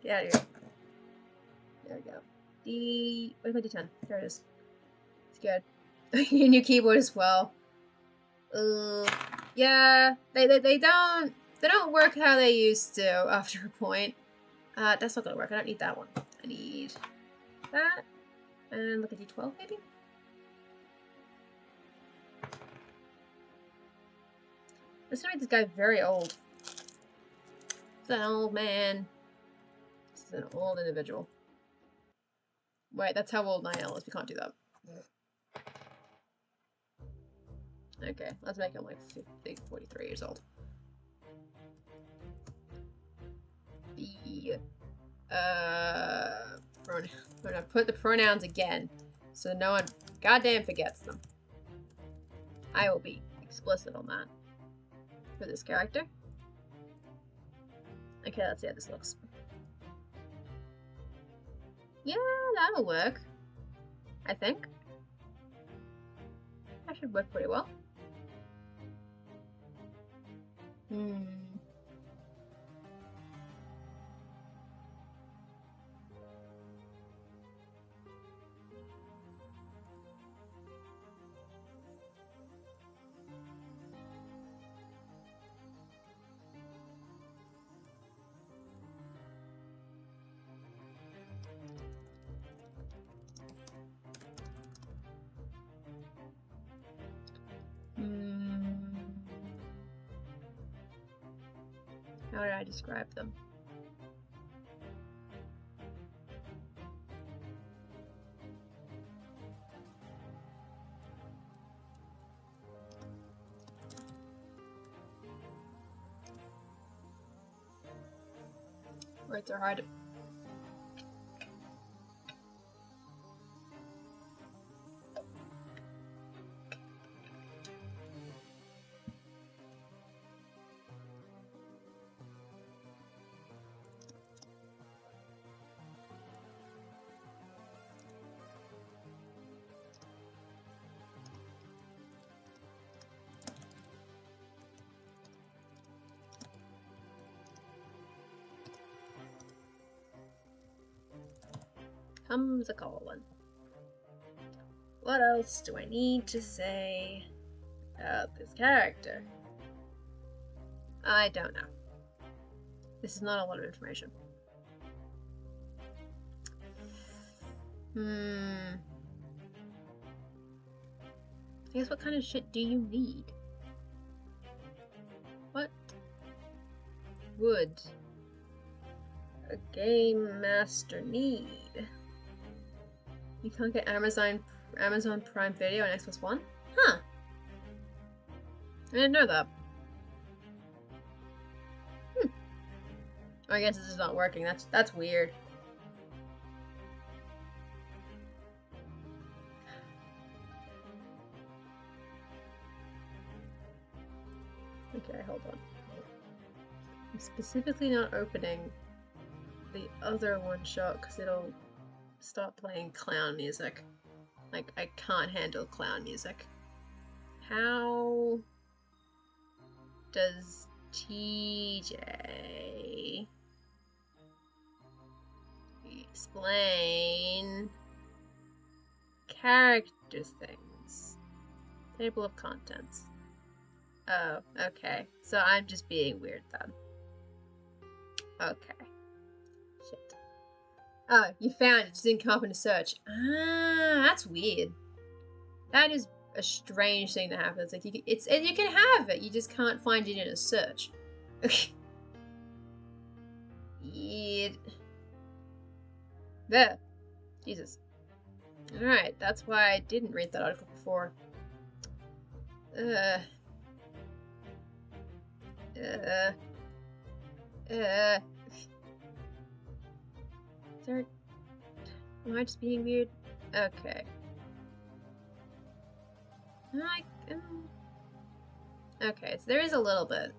Get out of here. There we go. Where's my D10? There it is. It's good. Your new keyboard as well. Yeah, they don't work how they used to after a point. That's not gonna work. I don't need that one. I need that. And look at D12 maybe? This is gonna make this guy very old. It's an old man. This is an old individual. Wait, that's how old Niall is. We can't do that. Okay, let's make him like 43 years old. I'm gonna put the pronouns again, so no one goddamn forgets them. I will be explicit on that for this character. Okay, let's see how this looks. Yeah, that'll work. I think. That should work pretty well. How did I describe them? Words are hard. Comes a colon. What else do I need to say about this character? I don't know. This is not a lot of information. I guess what kind of shit do you need? What would a game master need? You can't get Amazon Prime Video on Xbox One? Huh. I didn't know that. I guess this is not working. That's weird. Okay, hold on. I'm specifically not opening the other one shot because it'll start playing clown music. Like, I can't handle clown music. How does TJ explain character things? Table of contents. Oh, okay. So I'm just being weird then. Okay. Shit. Oh, you found it. Just didn't come up in a search. Ah, that's weird. That is a strange thing to happen. It's like you can have it. You just can't find it in a search. Yeah. There. Jesus. Alright, that's why I didn't read that article before. Am I just being weird? Okay. Okay, so there is a little bit.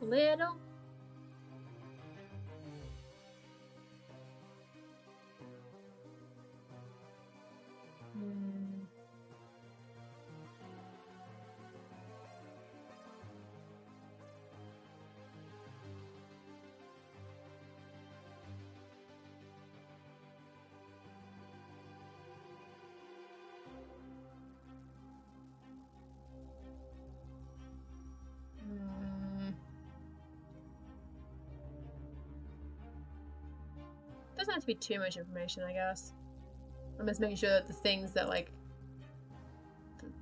Little. Doesn't have to be too much information, I guess. I'm just making sure that the things that like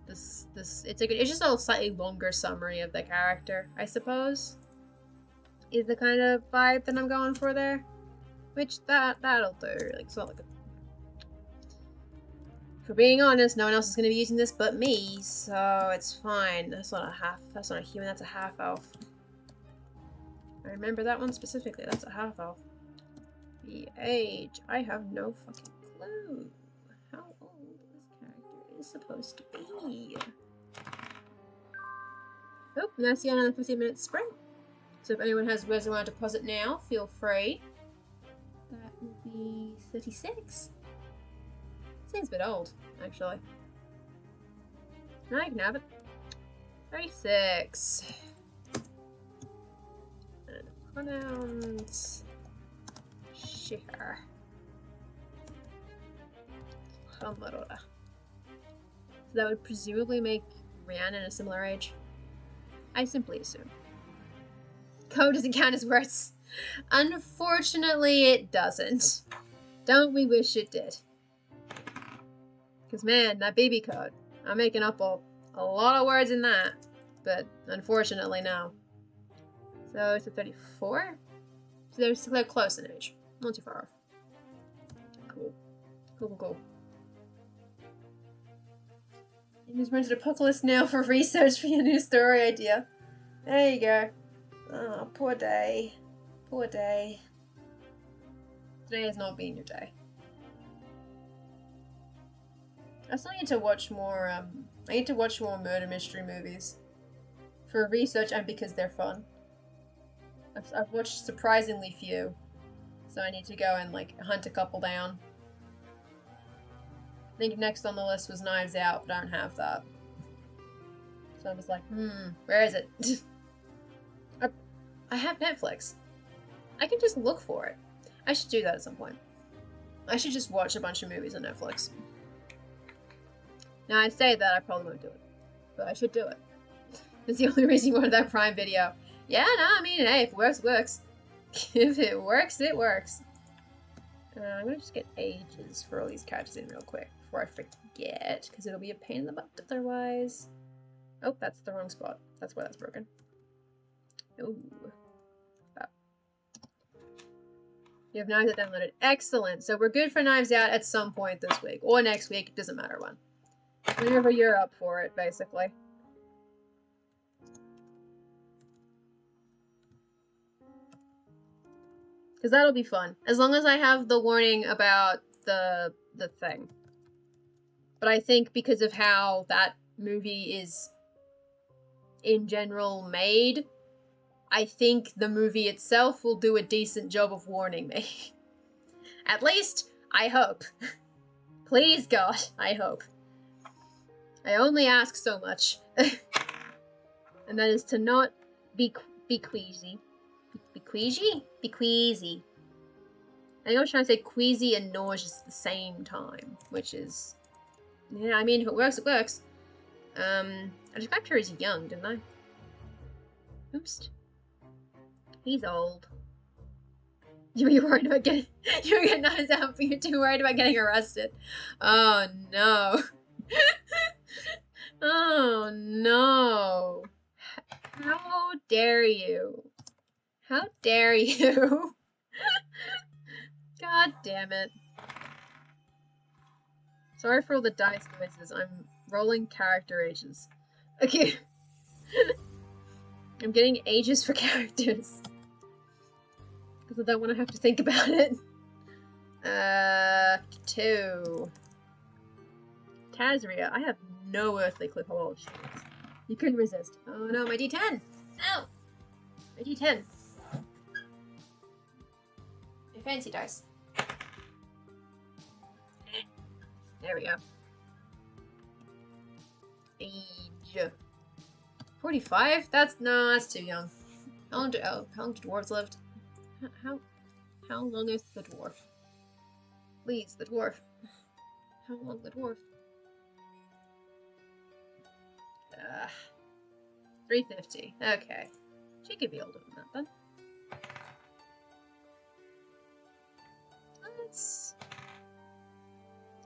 it's just a slightly longer summary of the character, I suppose, is the kind of vibe that I'm going for there. Which that'll do. Like, it's not like for being honest, no one else is going to be using this but me, so it's fine. That's not a human, that's a half elf. I remember that one specifically, that's a half elf. The age, I have no fucking clue. How old this character is supposed to be. Oh, and that's the end of the 15-minute sprint. So if anyone has reservoir deposit now, feel free. That will be 36. Seems a bit old, actually. No, you can have it. 36. And pronouns. Share. Hamarora. So that would presumably make Rhiannon a similar age. I simply assume. Code doesn't count as words. Unfortunately, it doesn't. Don't we wish it did? Because, man, that baby code. I'm making up a lot of words in that. But, unfortunately, no. So, it's a 34? So they're close in age. Not too far off. Cool. Cool. You just rented a book list now for research for your new story idea. There you go. Oh, poor day. Poor day. Today has not been your day. I still need to watch more, I need to watch more murder mystery movies. For research and because they're fun. I've watched surprisingly few. So I need to go and, like, hunt a couple down. I think next on the list was Knives Out, but I don't have that. So I was like, where is it? I have Netflix. I can just look for it. I should do that at some point. I should just watch a bunch of movies on Netflix. Now I say that, I probably won't do it. But I should do it. That's the only reason you wanted that Prime video. Yeah, no, I mean, hey, if it works, it works. If it works, it works. I'm gonna just get ages for all these characters in real quick before I forget, because it'll be a pain in the butt otherwise. Oh, that's the wrong spot. That's why that's broken. Ooh. Oh. You have Knives Out downloaded. Excellent. So we're good for Knives Out at some point this week. Or next week. It doesn't matter when. Whenever you're up for it, basically. Because that'll be fun. As long as I have the warning about the thing. But I think because of how that movie is in general made, I think the movie itself will do a decent job of warning me. At least, I hope. Please God, I hope. I only ask so much. And that is to not be queasy. Be queasy? Be queasy. I think I was trying to say queasy and nauseous at the same time, which is... Yeah, I mean, if it works, it works. I described her as young, didn't I? Oops. He's old. You were worried about getting... You were getting Knives Out, but you're too worried about getting arrested. Oh, no. Oh, no. How dare you? How dare you? God damn it. Sorry for all the dice noises. I'm rolling character ages. Okay. I'm getting ages for characters. Because I don't want to have to think about it. 2. Tazria. I have no earthly clue how old she is. You couldn't resist. Oh no, my D10! Ow! My D10. My fancy dice. There we go. Age. 45? That's too young. How long do dwarves live? How long is the dwarf? Please, the dwarf. How long the dwarf? 350. Okay. She could be older than that then.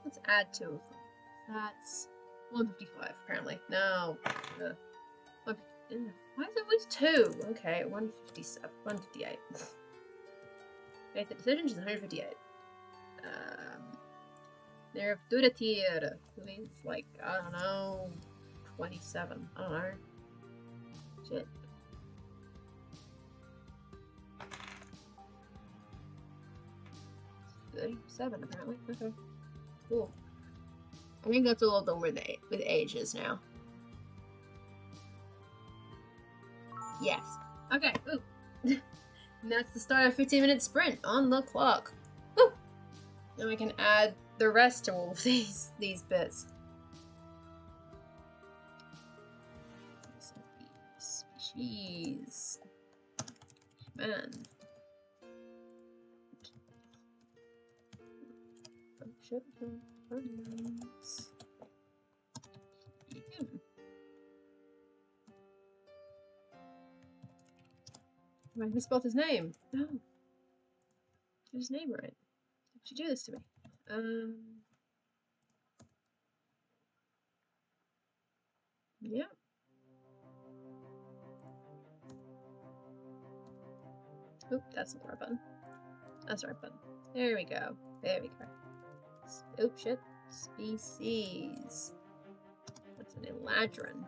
Let's add 2 of them. That's 155 apparently. No. Why is it always 2? Okay, 157. 158. Make the decision, she's 158. They're Duratir, who means like, I don't know, 27. I don't know. Shit. Seven apparently. Okay. Cool. I think that's all of them with ages now. Yes. Okay. Ooh. And that's the start of a 15-minute sprint on the clock. Woo! Now we can add the rest to all of these bits. Species. Man. I misspelled his name. No. Get his name right. Did you do this to me? Yeah. Oop, that's not the right button. That's the right button. There we go. There we go. Oop, shit. Species. That's an eladrin.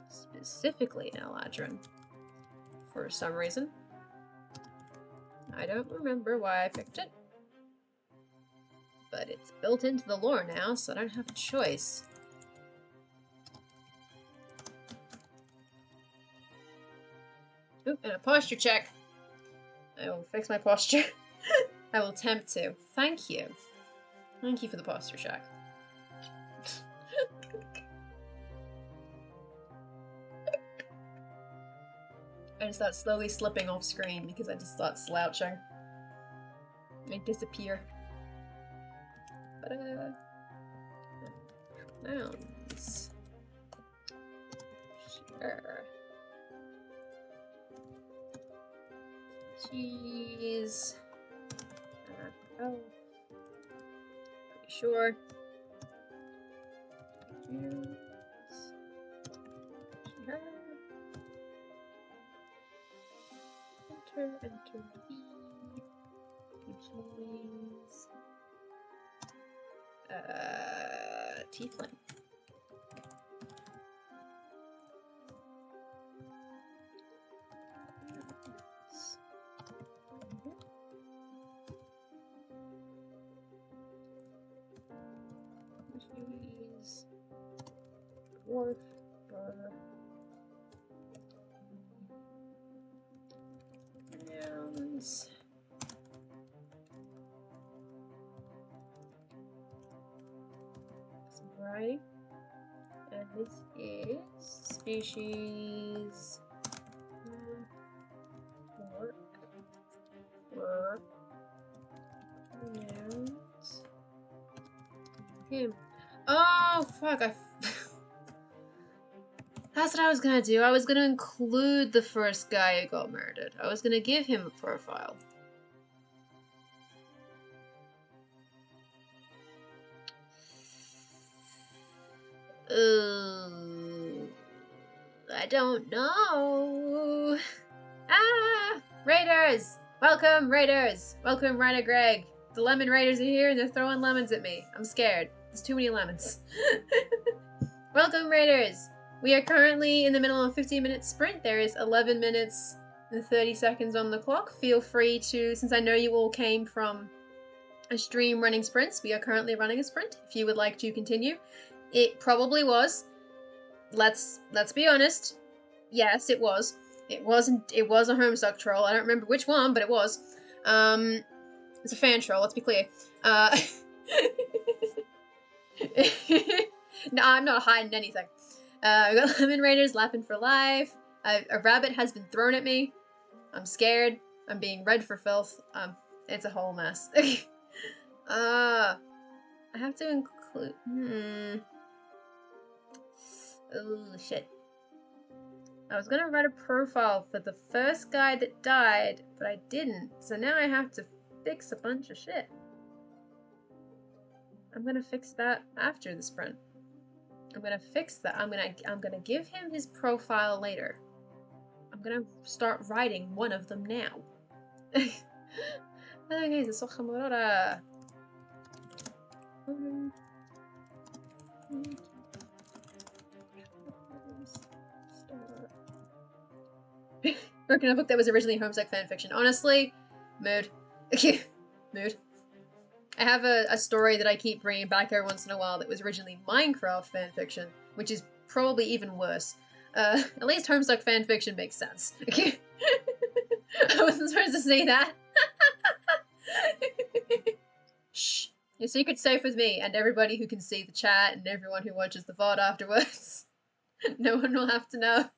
Specifically an eladrin. For some reason. I don't remember why I picked it. But it's built into the lore now, so I don't have a choice. Oop, and a posture check. I will fix my posture. I will attempt to. Thank you. Thank you for the posture check. I just start slowly slipping off screen because I just start slouching. I disappear. But nouns. Sure. Cheese. Oh. Pretty sure. Juice. Sure. Enter B. Cheese. Tiefling. Cheese. Dwarf. Nouns. Variety. And this is species. Work. Nouns. Him. Oh, fuck. That's what I was gonna do. I was gonna include the first guy who got murdered. I was gonna give him a profile. I don't know. Ah! Raiders! Welcome, Raiders! Welcome, Rhino Greg. The Lemon Raiders are here and they're throwing lemons at me. I'm scared. There's too many lemons. Welcome, Raiders! We are currently in the middle of a 15-minute sprint. There is 11 minutes and 30 seconds on the clock. Feel free to, since I know you all came from a stream running sprints, we are currently running a sprint. If you would like to continue. It probably was. Let's be honest. Yes, it was. It was a Homestuck troll. I don't remember which one, but it was. It's a fan troll, let's be clear. No, I'm not hiding anything. We got Lemon Raiders laughing for life. A rabbit has been thrown at me. I'm scared. I'm being read for filth. It's a whole mess. I have to include. Oh shit. I was gonna write a profile for the first guy that died, but I didn't. So now I have to fix a bunch of shit. I'm gonna fix that after the sprint. I'm gonna fix that. I'm gonna give him his profile later. I'm gonna start writing one of them now. Okay, so working on a book that was originally Homestuck fanfiction. Honestly, mood. Mood. I have a story that I keep bringing back every once in a while that was originally Minecraft fanfiction, which is probably even worse. At least Homestuck fanfiction makes sense. I wasn't supposed to say that. Shh. Your secret's safe with me and everybody who can see the chat and everyone who watches the VOD afterwards. No one will have to know.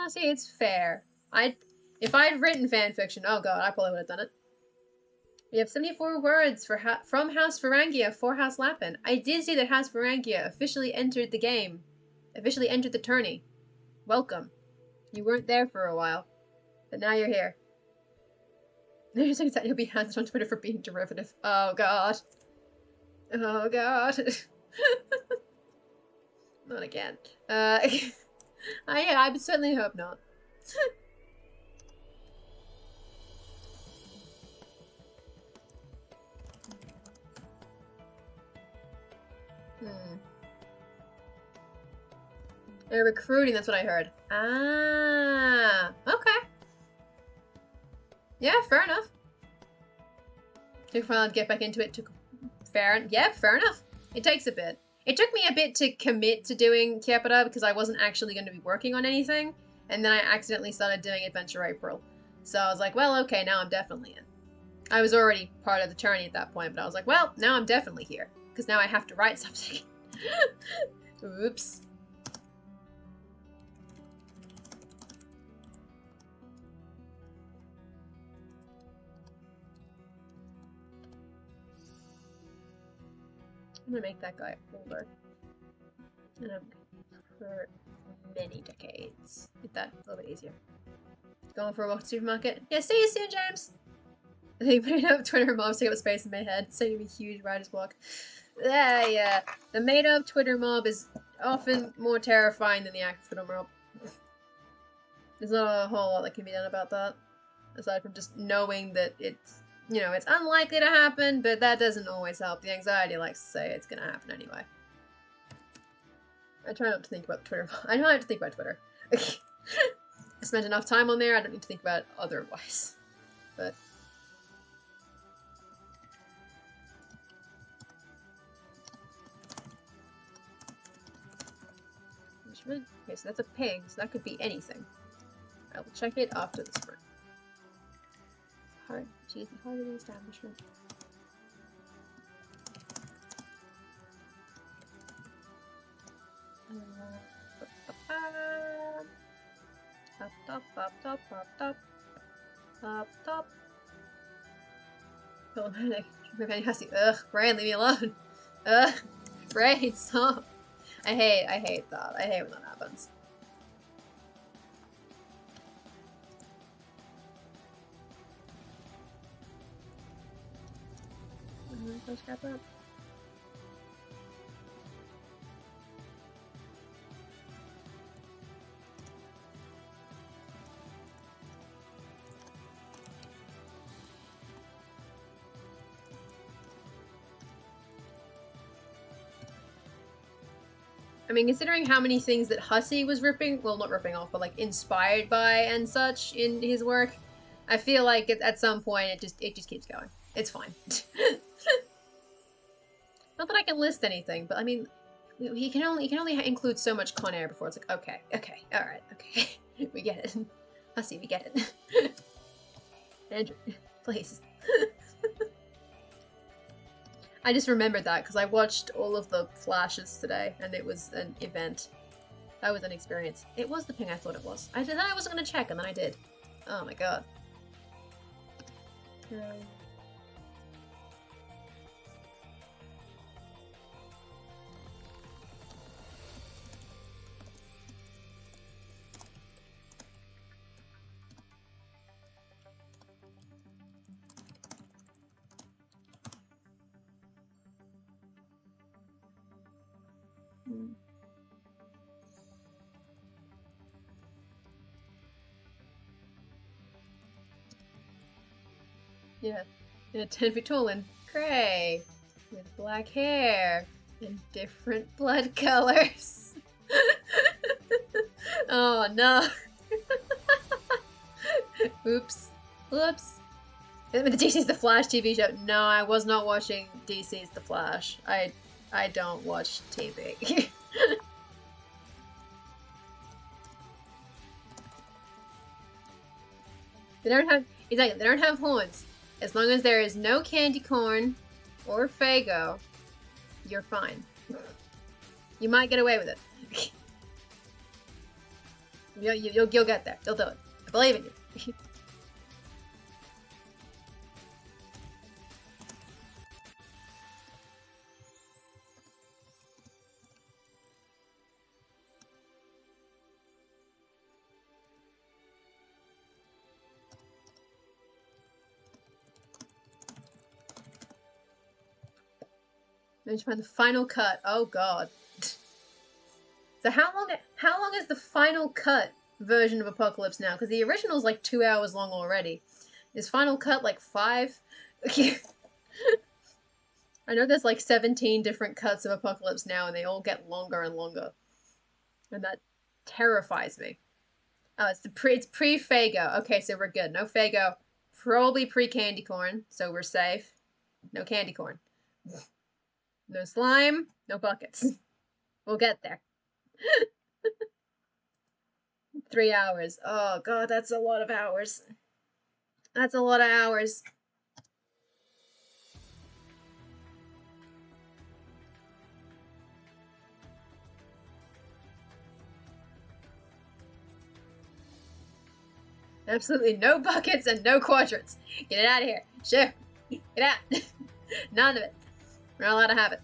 See, it's fair. If I'd written fanfiction, oh god, I probably would have done it. We have 74 words from House Varangia for House Lapin. I did see that House Varangia officially entered the game. Officially entered the tourney. Welcome. You weren't there for a while, but now you're here. There's like that you'll be handed on Twitter for being derivative. Oh god. Oh god. Not again. Yeah, I would certainly hope not. They're recruiting, that's what I heard. Ah, okay. Yeah, fair enough. Took a while to get back into it. Fair enough. It takes a bit. It took me a bit to commit to doing Kiepera because I wasn't actually going to be working on anything. And then I accidentally started doing Adventure April. So I was like, well, okay, now I'm definitely in. I was already part of the tourney at that point, but I was like, well, now I'm definitely here. Because now I have to write something. Oops. I'm gonna make that guy older. And for many decades. Get that a little bit easier. Going for a walk to the supermarket. Yeah, see you soon, James! They made up Twitter mobs take up space in my head. It's going to be a huge writer's block. Yeah. The made up Twitter mob is often more terrifying than the active Twitter mob. There's not a whole lot that can be done about that. Aside from just knowing that it's, you know, it's unlikely to happen, but that doesn't always help. The anxiety likes to say it's going to happen anyway. I try not to think about Twitter. I don't have to think about Twitter. I spent enough time on there, I don't need to think about it otherwise. But... okay, so that's a pig, so that could be anything. I will check it after the sprint. She's the heart of the establishment. Top. Problematic. Ugh, Brain, leave me alone. Ugh, Brain, stop. I hate that. I hate when that happens. Go scrap up. I mean, considering how many things that Hussey was ripping, well, not ripping off, but like inspired by and such in his work, I feel like at some point it just keeps going. It's fine. Not that I can list anything, but I mean, he can only include so much Con Air before it's like, okay, alright, okay, we get it. Hussey, we get it. Andrew, please. I just remembered that because I watched all of the flashes today and it was an event. That was an experience. It was the ping I thought it was. I thought I wasn't going to check and then I did. Oh my god. Yeah, 10 feet tall and grey, with black hair and different blood colors. Oh no. Oops. Whoops. The DC's The Flash TV show. No, I was not watching DC's The Flash. I don't watch TV. They don't have exactly. They don't have horns. As long as there is no candy corn or Fago, you're fine. You might get away with it. You'll get there. You'll do it. I believe in you. Managed to find the final cut. Oh god. So how long is the final cut version of Apocalypse now? Because the original's like 2 hours long already. Is final cut like 5? I know there's like 17 different cuts of Apocalypse now, and they all get longer and longer. And that terrifies me. Oh, it's pre-Fago. Okay, so we're good. No Fago. Probably pre-candy corn, so we're safe. No candy corn. No slime, no buckets. We'll get there. 3 hours. Oh god, that's a lot of hours. That's a lot of hours. Absolutely no buckets and no quadrants. Get it out of here. Sure. Get out. None of it. We're not allowed to have it.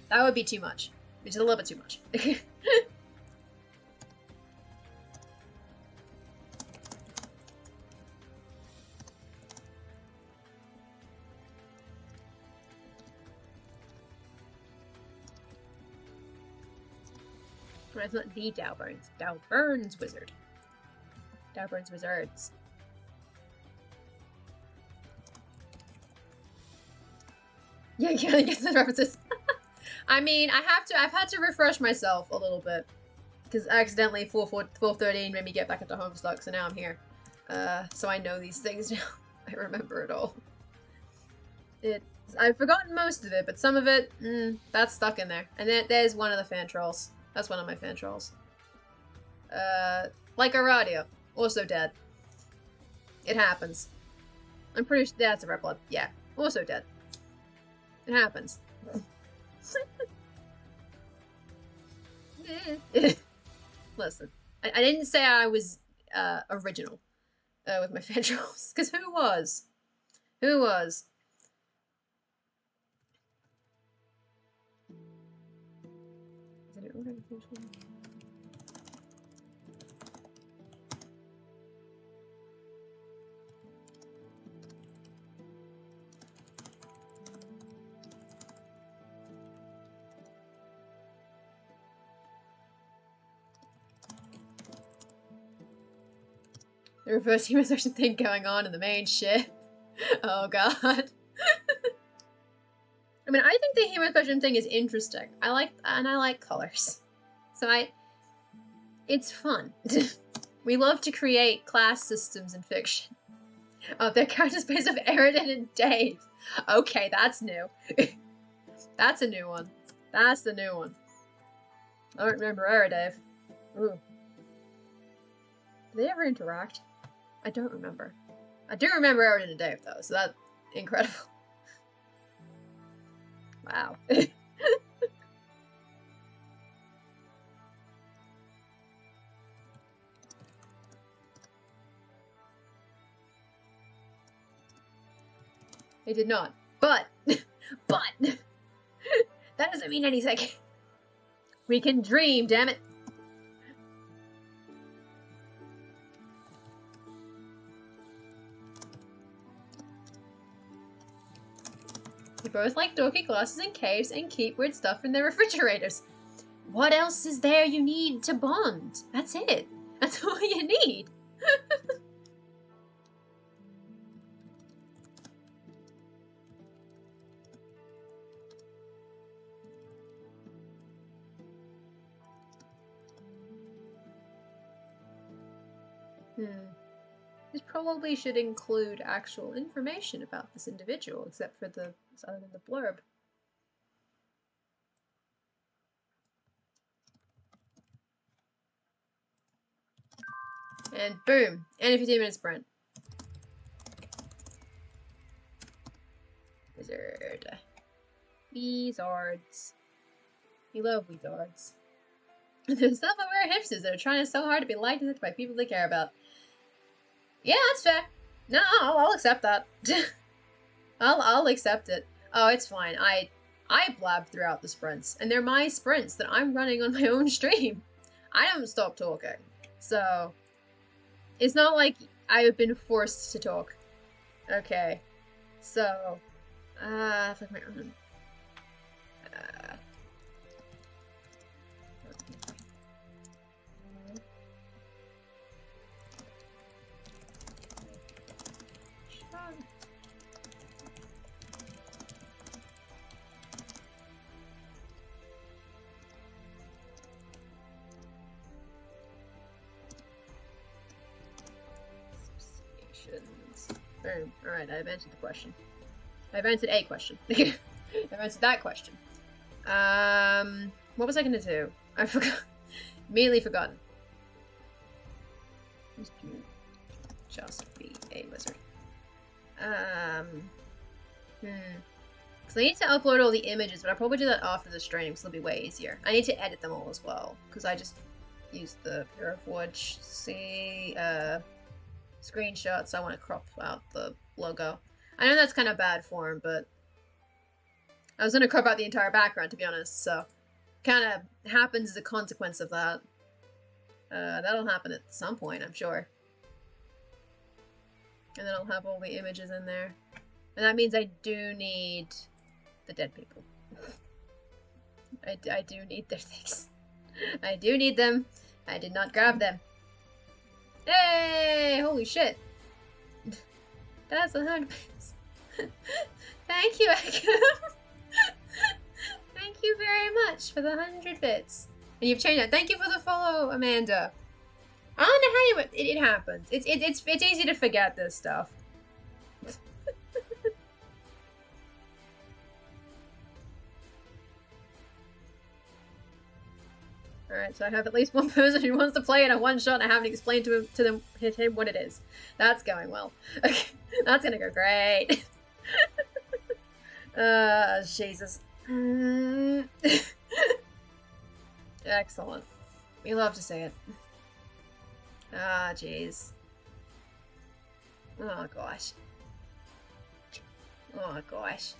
That would be too much. Which is a little bit too much. But it's not the Dowburns. Dowburns Wizard. Dowburns Wizards. Yeah, I guess the references. I mean, I've had to refresh myself a little bit. Because accidentally 413 made me get back into Homestuck, so now I'm here. So I know these things now. I remember it all. I've forgotten most of it, but some of it, that's stuck in there. And there's one of the fan trolls. That's one of my fan trolls. Like a radio. Also dead. It happens. I'm pretty sure that's a red blood. Yeah. Also dead. It happens. Listen, I didn't say I was original with my fan trolls, because who was? Who was? Is it already finished? The reverse human section thing going on in the main ship. Oh god. I mean, I think the human question thing is interesting. I like colors. So it's fun. We love to create class systems in fiction. Oh, they're characters based off Eridan and Dave. Okay, that's new. That's a new one. That's the new one. I don't remember Eridave. Ooh. Do they ever interact? I don't remember. I do remember Eridan and Dave, though, so that's incredible. Wow. They did not. But that doesn't mean anything. We can dream, damn it. We both like dorky glasses and caves and keep weird stuff in their refrigerators. What else is there you need to bond? That's it. That's all you need. probably should include actual information about this individual, except for the other than the blurb. And boom, and a 15-minute sprint. Wizard. Wizards. We love wizards. They're self-aware hipsters that are trying so hard to be liked by people they care about. Yeah, that's fair. No, I'll accept that. I'll accept it. Oh, it's fine. I blab throughout the sprints, and they're my sprints that I'm running on my own stream. I don't stop talking, so it's not like I have been forced to talk. Okay, so fuck my own. Boom. Alright, I've answered the question. I've answered a question. I've answered that question. What was I gonna do? I forgot. Immediately forgotten. Just be a wizard. Because I need to upload all the images, but I'll probably do that after the stream, because it'll be way easier. I need to edit them all as well, because I just used the Puriforge screenshot, so I want to crop out the logo. I know that's kind of bad form, but I was going to crop out the entire background, to be honest, so kind of happens as a consequence of that. That'll happen at some point, I'm sure. And then I'll have all the images in there. And that means I do need the dead people. I do need their things. I do need them. I did not grab them. Hey! Holy shit! That's 100 bits. Thank you, Echo. Thank you very much for the 100 bits. And you've changed that. Thank you for the follow, Amanda. I don't know how it happens. It's easy to forget this stuff. Alright, so I have at least one person who wants to play in a one-shot and I haven't explained to him what it is. That's going well. Okay, that's gonna go great. Jesus. Excellent. We love to see it. Ah, jeez. Oh, gosh. Oh, gosh.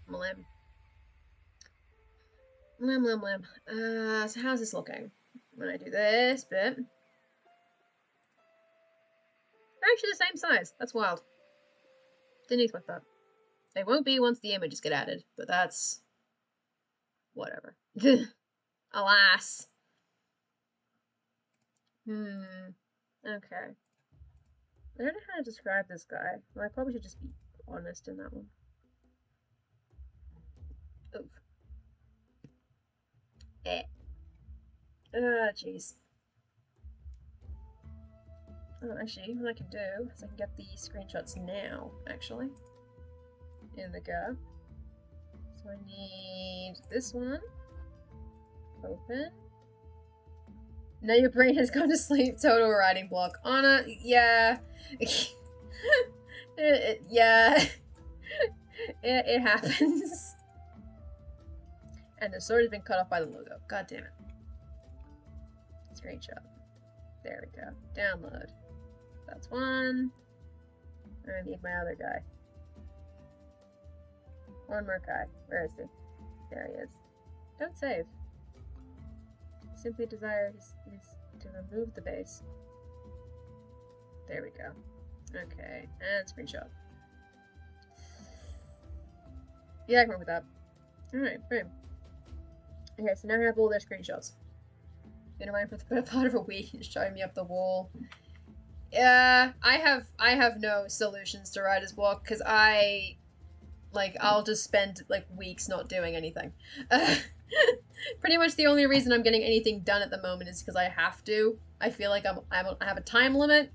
Lim. So how's this looking? When I do this bit. They're actually the same size. That's wild. Didn't expect that. They won't be once the images get added, but that's... whatever. Alas. Okay. I don't know how to describe this guy. Well, I probably should just be honest in that one. Oof. Jeez. Oh, actually, what I can do is I can get the screenshots now, actually. In the go. So I need this one. Open. Now your brain has gone to sleep. Total writing block. Anna, yeah. Yeah. it happens. And the sword has been cut off by the logo. God damn it. Screenshot. There we go. Download. That's one. I need my other guy. One more guy. Where is he? There he is. Don't save. Simply desire is to remove the base. There we go. Okay, and screenshot. Yeah, I can work with that. Alright, boom. Okay, so now I have all their screenshots. Been around for the better part of a week, it's showing me up the wall. Yeah, I have no solutions to writer's block, because I Like, I'll just spend, like, weeks not doing anything. Pretty much the only reason I'm getting anything done at the moment is because I have to. I feel like I have a time limit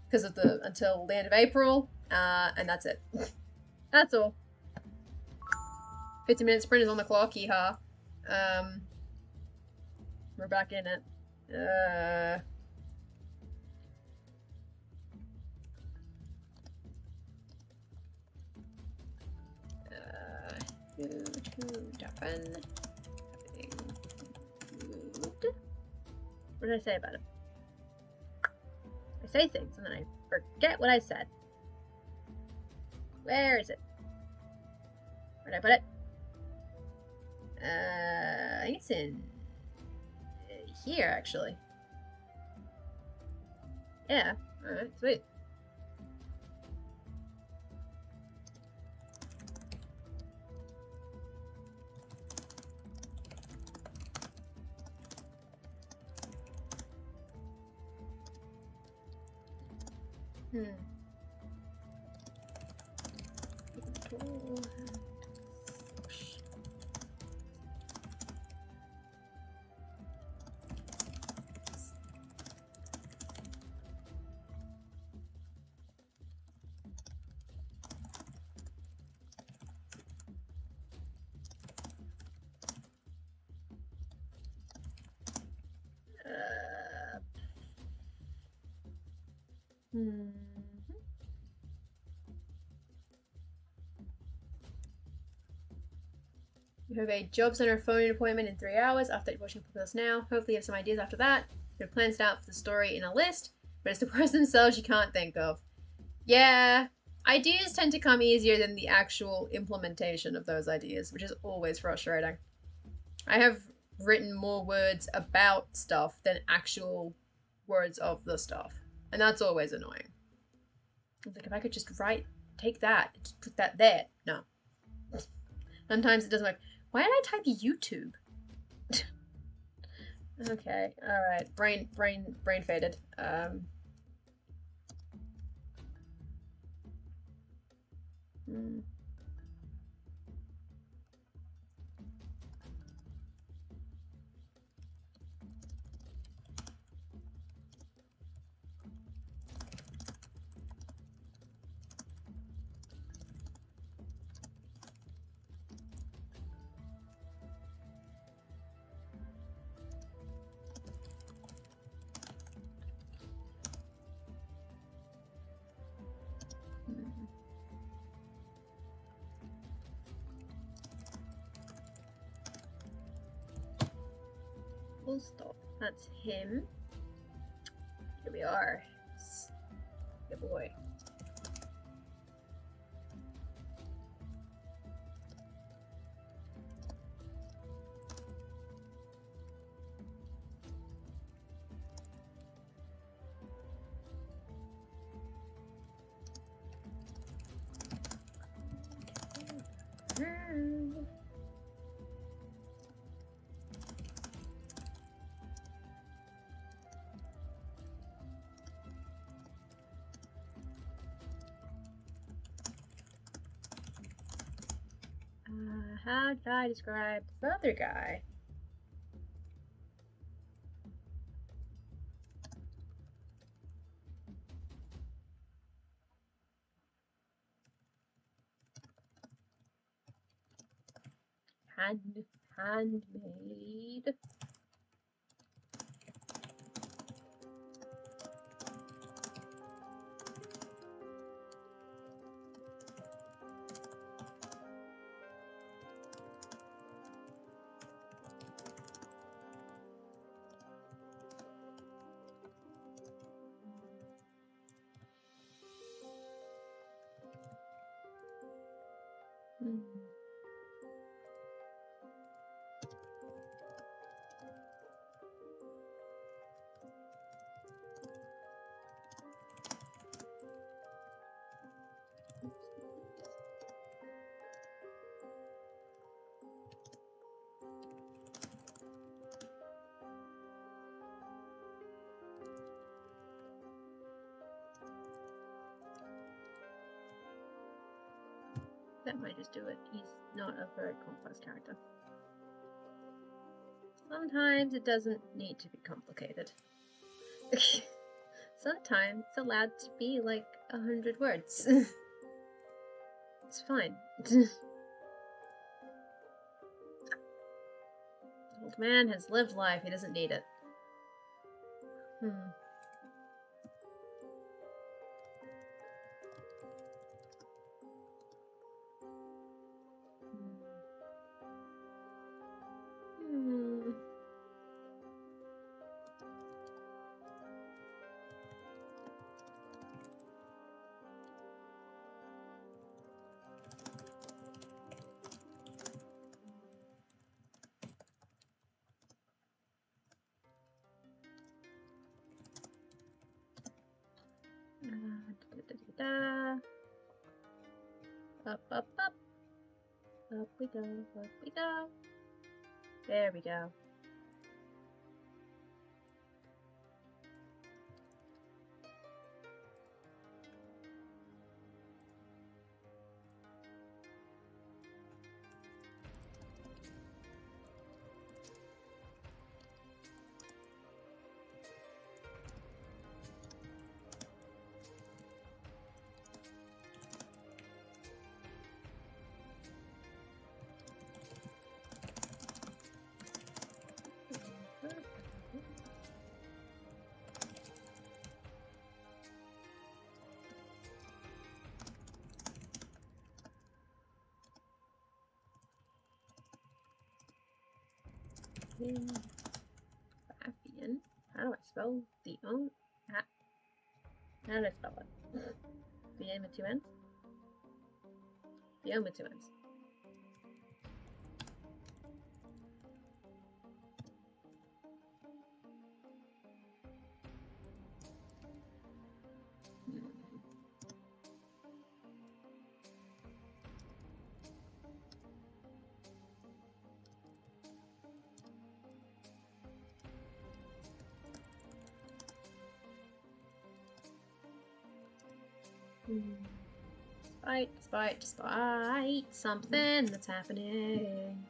because of until the end of April, and that's it. That's all. 50-minute sprint is on the clock, yeehaw. We're back in it. Done. What did I say about it? I say things and then I forget what I said. Where is it? Where did I put it? I think it's in here, actually. Yeah. Alright, sweet. You have a job center phone appointment in 3 hours after watching Podcast Now. Hopefully you have some ideas after that. Your plans out for the story in a list, but it's the words themselves you can't think of. Yeah, ideas tend to come easier than the actual implementation of those ideas, which is always frustrating. I have written more words about stuff than actual words of the stuff, and that's always annoying. Like, if I could just take that, just put that there. No. Sometimes it doesn't work. Why did I type YouTube? Okay, alright. Brain faded. Full stop. That's him. Here we are. Good boy. How did I describe the other guy? Handmade. That might just do it. He's not a very complex character. Sometimes it doesn't need to be complicated. Sometimes it's allowed to be like 100 words. It's fine. Old man has lived life, he doesn't need it. Up, up, up. Up we go, up we go. There we go. Fabian. How do I spell the own? How do I spell it? The aim with two ends? The own with two ends. Despite something that's happening.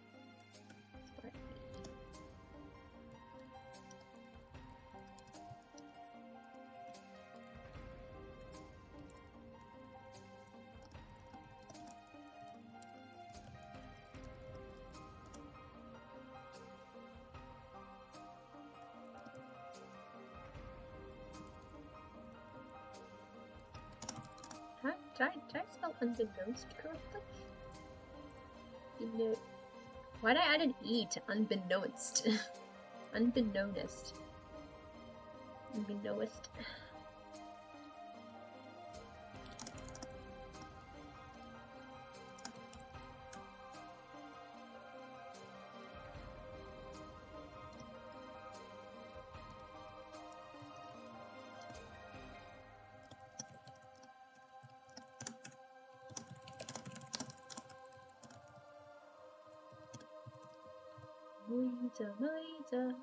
Did I spell unbeknownst correctly? No. Why did I add an E to unbeknownst? Unbeknownst. Unbeknownst. Noida.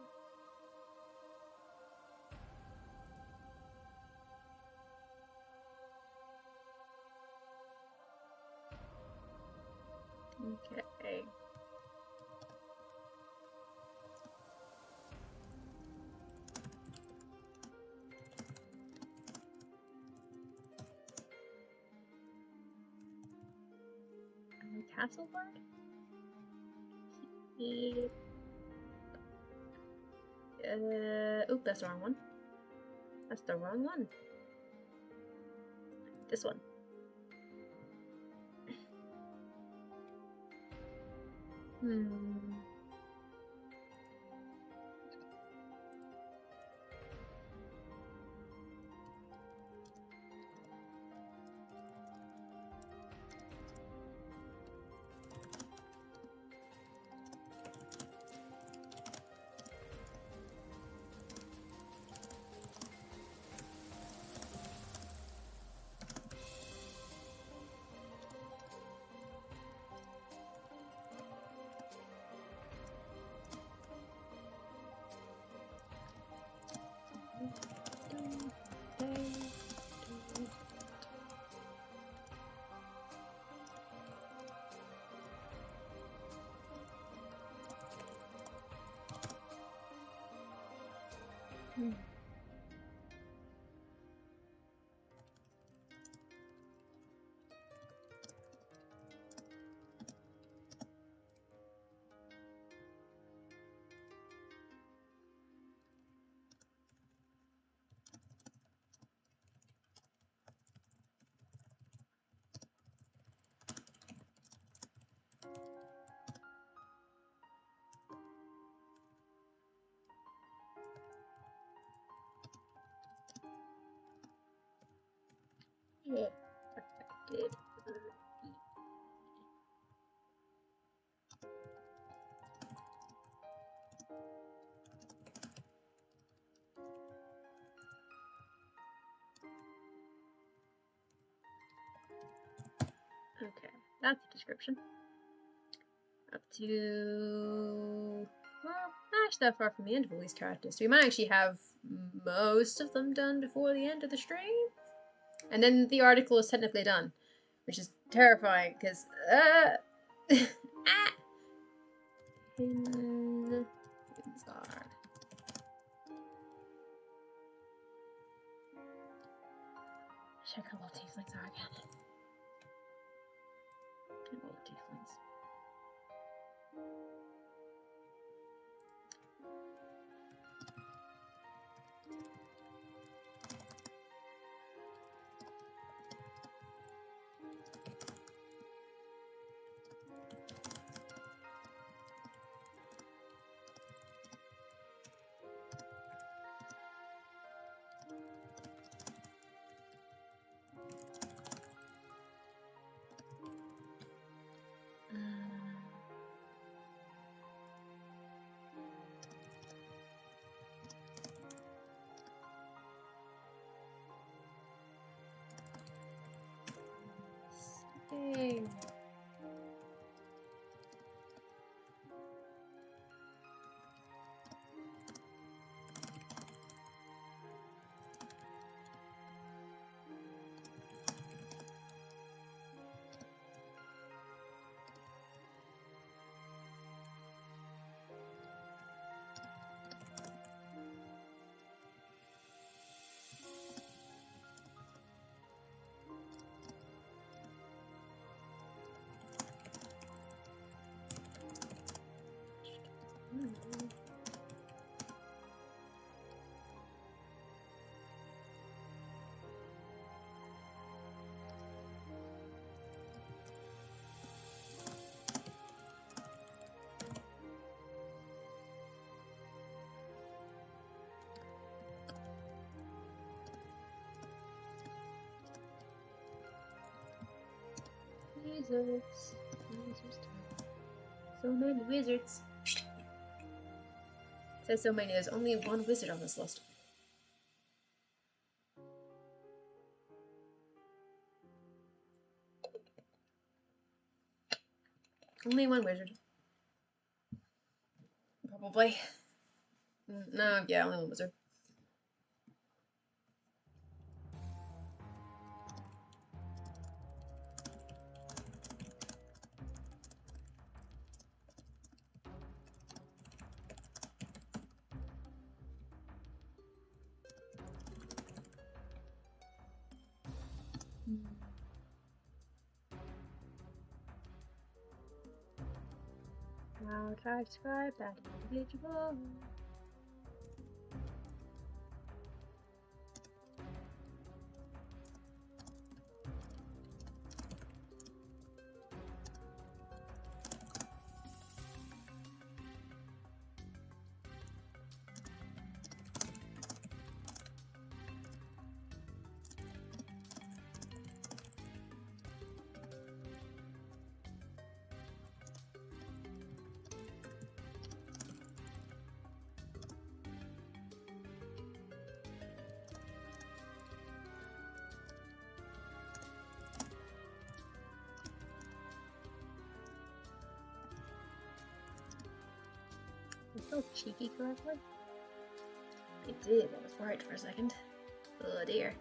Okay. Castle word? Oop, that's the wrong one. That's the wrong one. This one. Yeah. Okay, that's the description. Up to... well, not actually that far from the end of all these characters. So we might actually have most of them done before the end of the stream. And then the article is technically done, which is terrifying, because... Kinsguard. Check how old tieflings are again. Old tieflings. Dang. Wizards. So many wizards. It says so many, there's only one wizard on this list. Only one wizard. Probably. No, yeah, only one wizard. Now try to describe that individual. Spelled cheeky correctly? It did, I was worried for a second. Oh dear.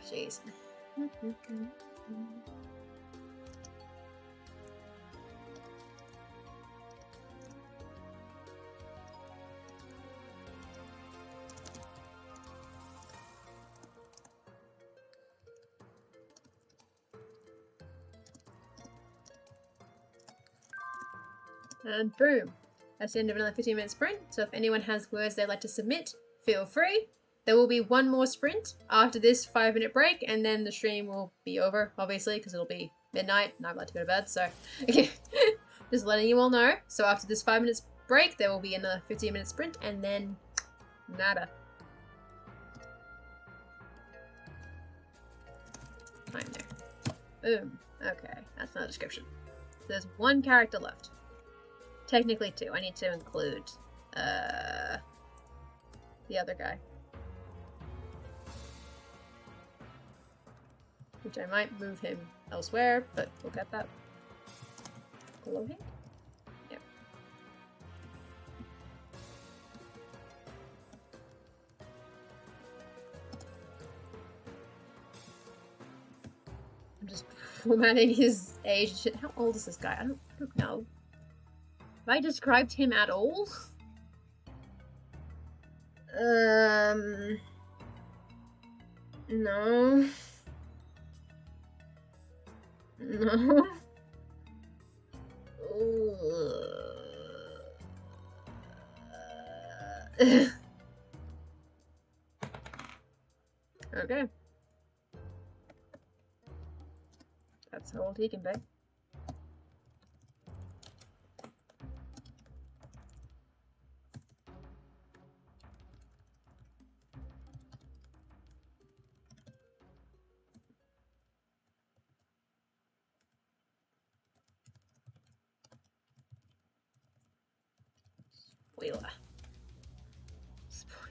Jeez. And boom. That's the end of another 15-minute sprint. So if anyone has words they'd like to submit, feel free. There will be one more sprint after this 5-minute break, and then the stream will be over, obviously, because it'll be midnight, and I'd like to go to bed, so just letting you all know. So after this 5 minutes break, there will be another 15-minute sprint, and then nada. Time there. Boom. Okay, that's not a description. There's one character left. Technically two. I need to include the other guy. Which I might move him elsewhere, but we'll get that. Below him? Yep. I'm just formatting his age. How old is this guy? I don't know. Have I described him at all? No. No. Okay. That's how old he can be.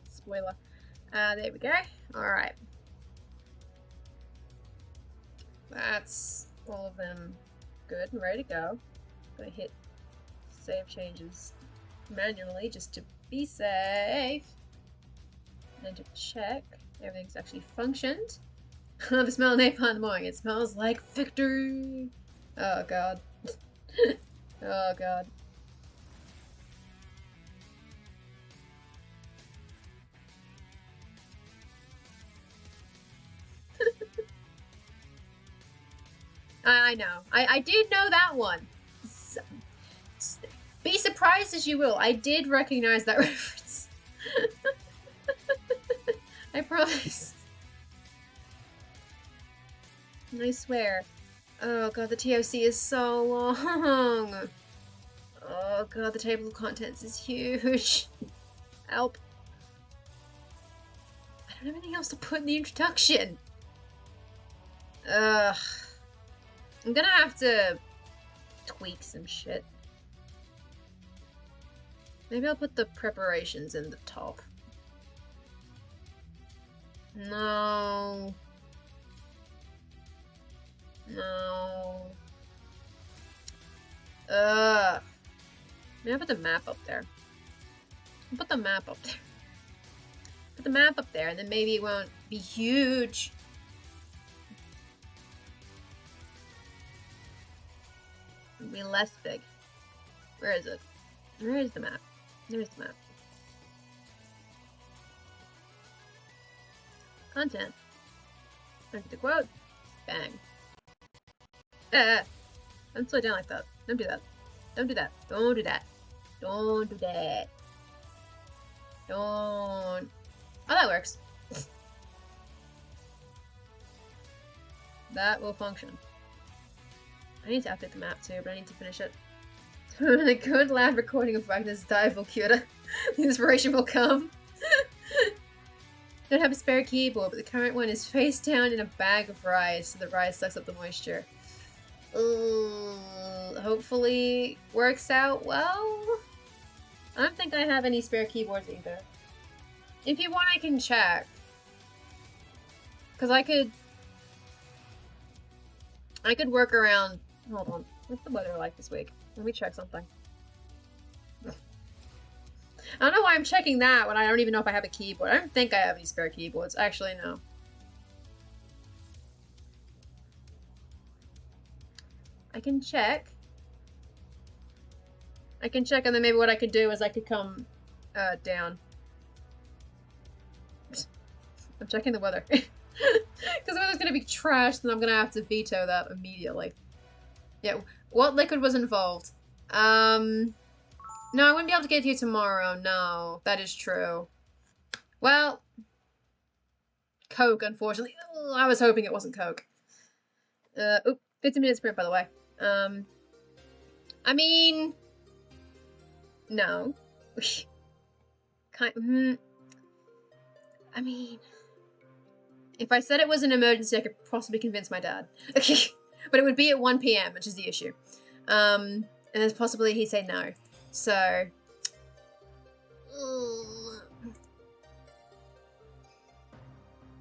Spoiler. There we go. Alright. That's all of them good and ready to go. Gonna hit save changes manually just to be safe. And to check everything's actually functioned. The smell of napalm in the morning. It smells like victory. Oh god. Oh god. I know. I did know that one. Be surprised as you will. I did recognize that reference. I promise. I swear. Oh god, the TOC is so long. Oh god, the table of contents is huge. Help. I don't have anything else to put in the introduction. Ugh. I'm gonna have to tweak some shit. Maybe I'll put the preparations in the top. No. No. Maybe I'll put the map up there. I'll put the map up there. Put the map up there, and then maybe it won't be huge. Be less big. Where is it? Where is the map? There's the map. Content. Look at the quote. Bang. Don't slow down like that. Don't do that. Don't do that. Don't do that. Don't do that. Don't. Oh, that works. That will function. I need to update the map too, but I need to finish it. A good loud recording of Wagner's Dive Cura. The inspiration will come. Don't have a spare keyboard, but the current one is face down in a bag of rice, so the rice sucks up the moisture. Hopefully works out well. I don't think I have any spare keyboards either. If you want, I can check. Because I could work around. Hold on. What's the weather like this week? Let me check something. I don't know why I'm checking that when I don't even know if I have a keyboard. I don't think I have any spare keyboards. Actually, no. I can check. I can check, and then maybe what I could do is I could come down. I'm checking the weather. Because the weather's going to be trash, then I'm going to have to veto that immediately. Yeah, what liquid was involved? No, I wouldn't be able to get here tomorrow. No, that is true. Well, Coke, unfortunately. Ugh, I was hoping it wasn't Coke. 15-minute sprint, by the way. I mean, no. I mean, if I said it was an emergency, I could possibly convince my dad. But it would be at 1 p.m., which is the issue. And there's possibly he'd say no. So,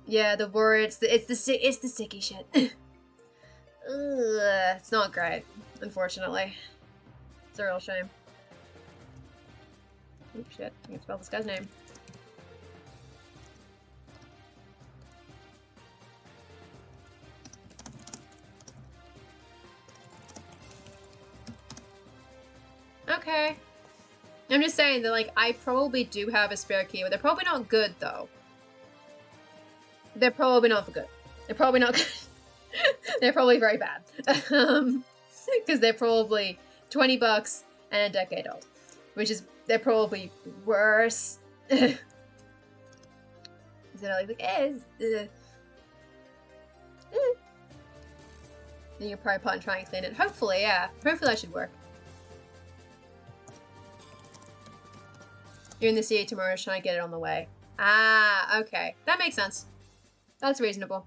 yeah, the word it's the sticky shit. It's not great, unfortunately. It's a real shame. Oh shit! I can spell this guy's name. Okay. I'm just saying that, like, I probably do have a spare key, but they're probably not good, though. They're probably not for good. They're probably not good. They're probably very bad. Because they're probably 20 bucks and a decade old. Which is, they're probably worse. So like, then you're probably pot and try and clean it. Hopefully, yeah. Hopefully that should work. You're in the city tomorrow, trying to get it on the way. Ah, okay. That makes sense. That's reasonable.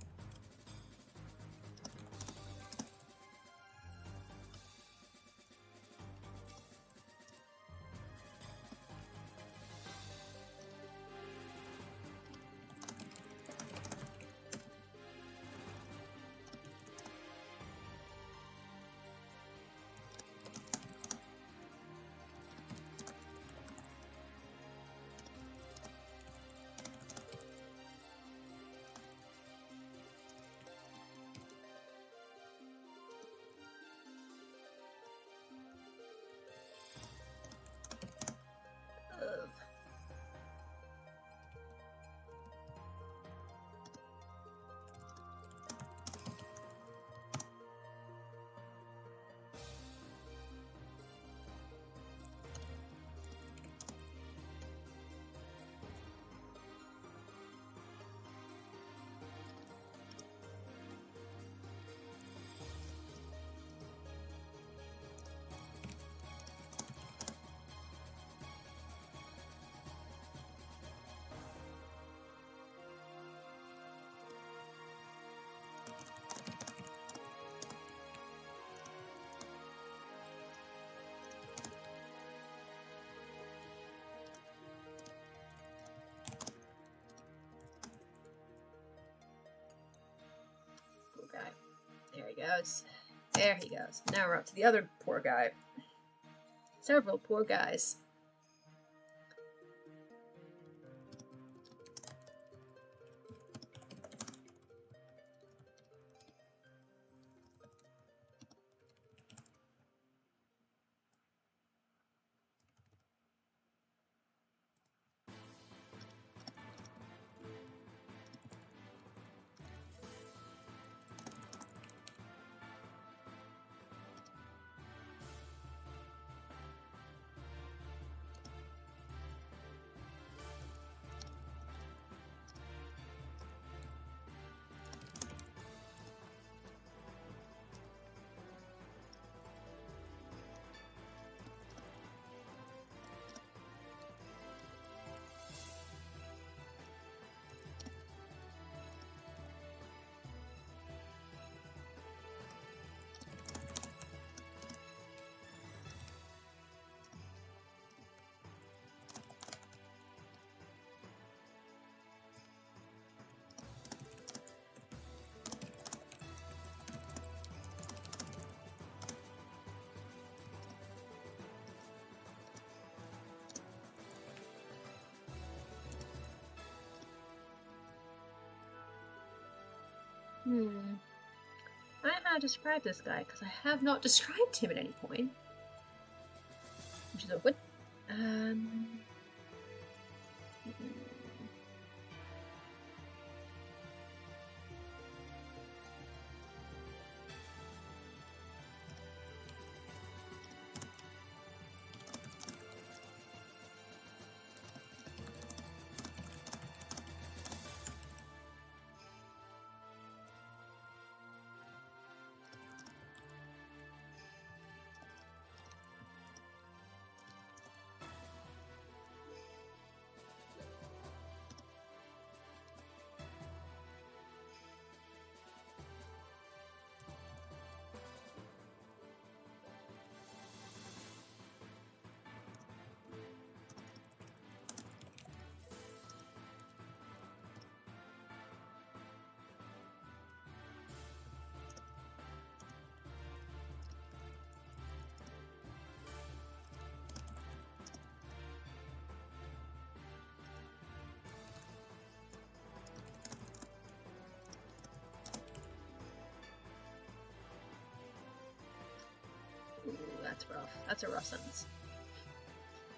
Guy. There he goes. There he goes. Now we're up to the other poor guy. Several poor guys. I don't know how to describe this guy, because I have not described him at any point. Which is awkward. rough. That's a rough sentence.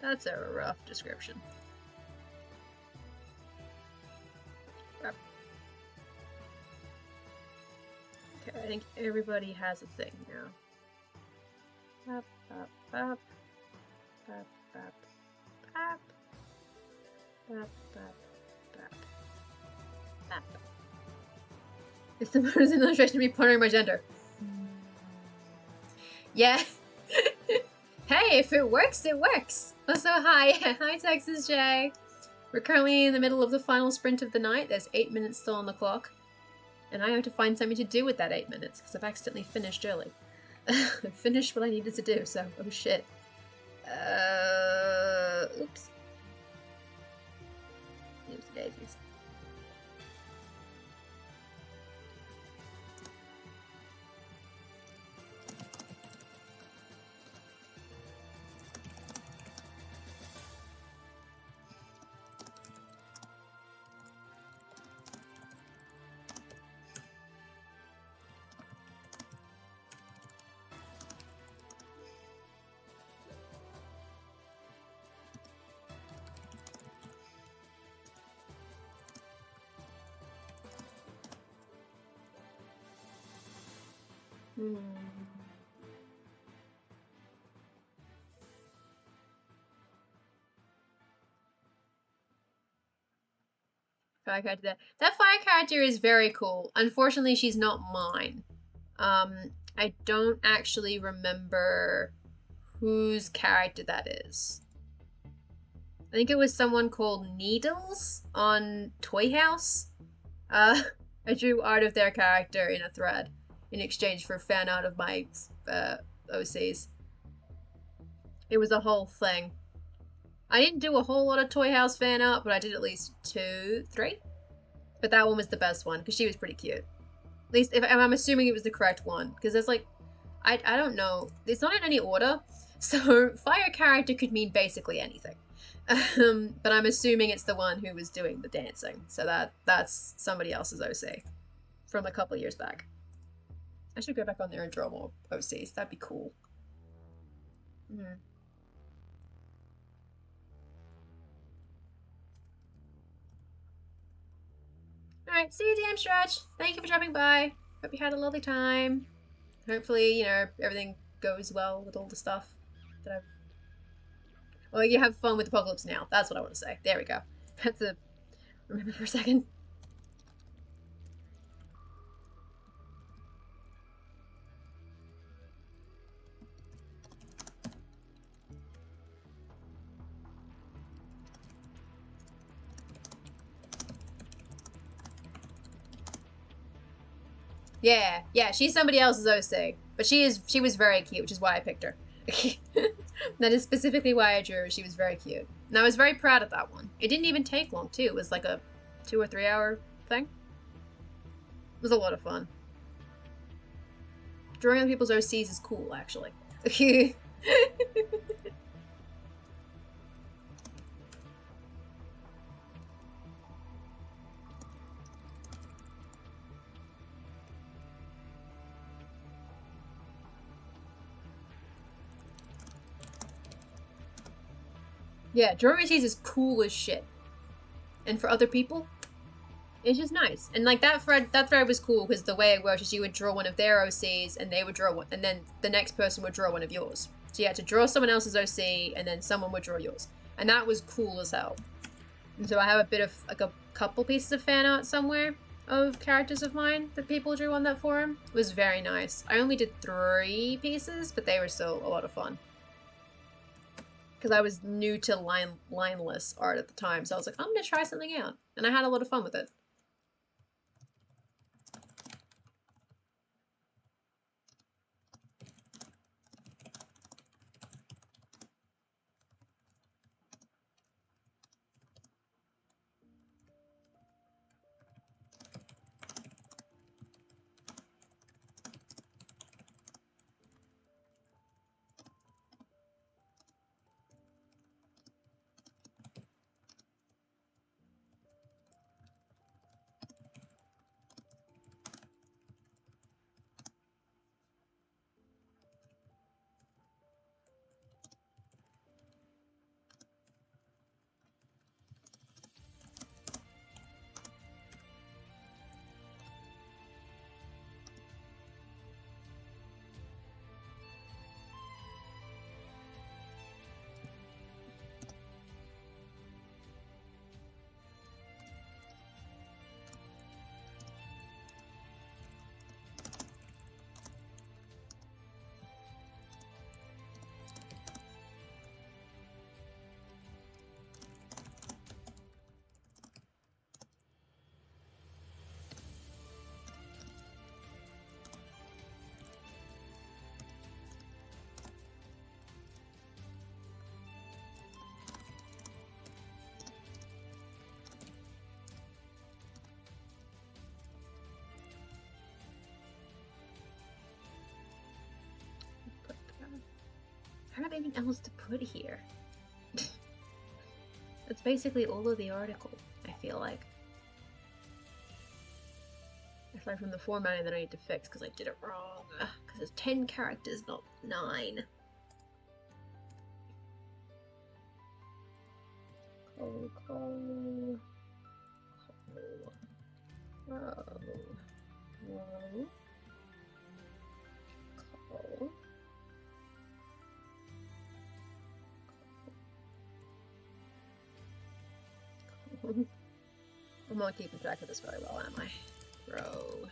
That's a rough description. Okay, I think everybody has a thing now. Bop, bop, bop. Bop, bop, bop. Bop, bop, bop. Bop. It's the most illustration of me pondering my gender. Yeah. Hey, if it works, it works. Also, hi. Hi, Texas J. We're currently in the middle of the final sprint of the night. There's 8 minutes still on the clock. And I have to find something to do with that 8 minutes, because I've accidentally finished early. I finished what I needed to do, so, oh shit. Oops. Oops, daisies. Fire character. That fire character is very cool. Unfortunately, she's not mine. I don't actually remember whose character that is. I think it was someone called Needles on Toy House. I drew art of their character in a thread in exchange for fan art of my OCs. It was a whole thing. I didn't do a whole lot of Toy House fan art, but I did at least 2, 3. But that one was the best one, because she was pretty cute. At least, if I'm assuming it was the correct one, because there's like, I don't know, it's not in any order, so fire character could mean basically anything. But I'm assuming it's the one who was doing the dancing, so that's somebody else's OC from a couple years back. I should go back on there and draw more OCs, that'd be cool. Alright, see you, DM Stretch. Thank you for dropping by. Hope you had a lovely time. Hopefully, you know, everything goes well with all the stuff that I've... Well, you have fun with Apocalypse Now. That's what I want to say. There we go. Had to remember for a second. Yeah, she's somebody else's OC. But she was very cute, which is why I picked her. That is specifically why I drew her. She was very cute. And I was very proud of that one. It didn't even take long, too. It was like a 2 or 3 hour thing. It was a lot of fun. Drawing other people's OCs is cool, actually. Yeah, drawing OCs is cool as shit. And for other people, it's just nice. And like that thread was cool because the way it works is you would draw one of their OCs and they would draw one, and then the next person would draw one of yours. So you had to draw someone else's OC and then someone would draw yours. And that was cool as hell. And so I have a bit of like a couple pieces of fan art somewhere of characters of mine that people drew on that forum. It was very nice. I only did 3 pieces, but they were still a lot of fun. Because I was new to lineless art at the time, so I was like, I'm gonna try something out. And I had a lot of fun with it. don't have anything else to put here. That's basically all of the article, I feel like. Aside from the formatting that I need to fix because I did it wrong. Because it's 10 characters, not 9. Coal, coal. Whoa. Whoa. Coal. I'm not keeping track of this very well, am I? Row.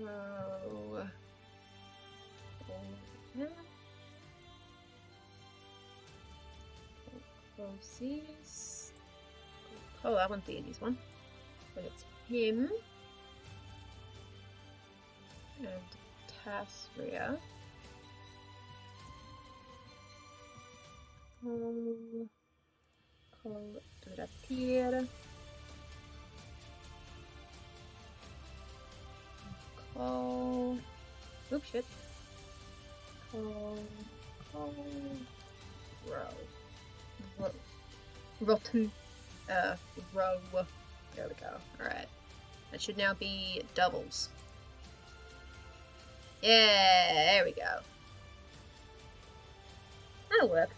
Row. Closes. Oh, that one's the easiest one. But it's him. And Tasria. Fotografera. Call. Oops, shit. Call. Row. Rotten. Row. There we go. Alright. That should now be doubles. Yeah, there we go. That'll work.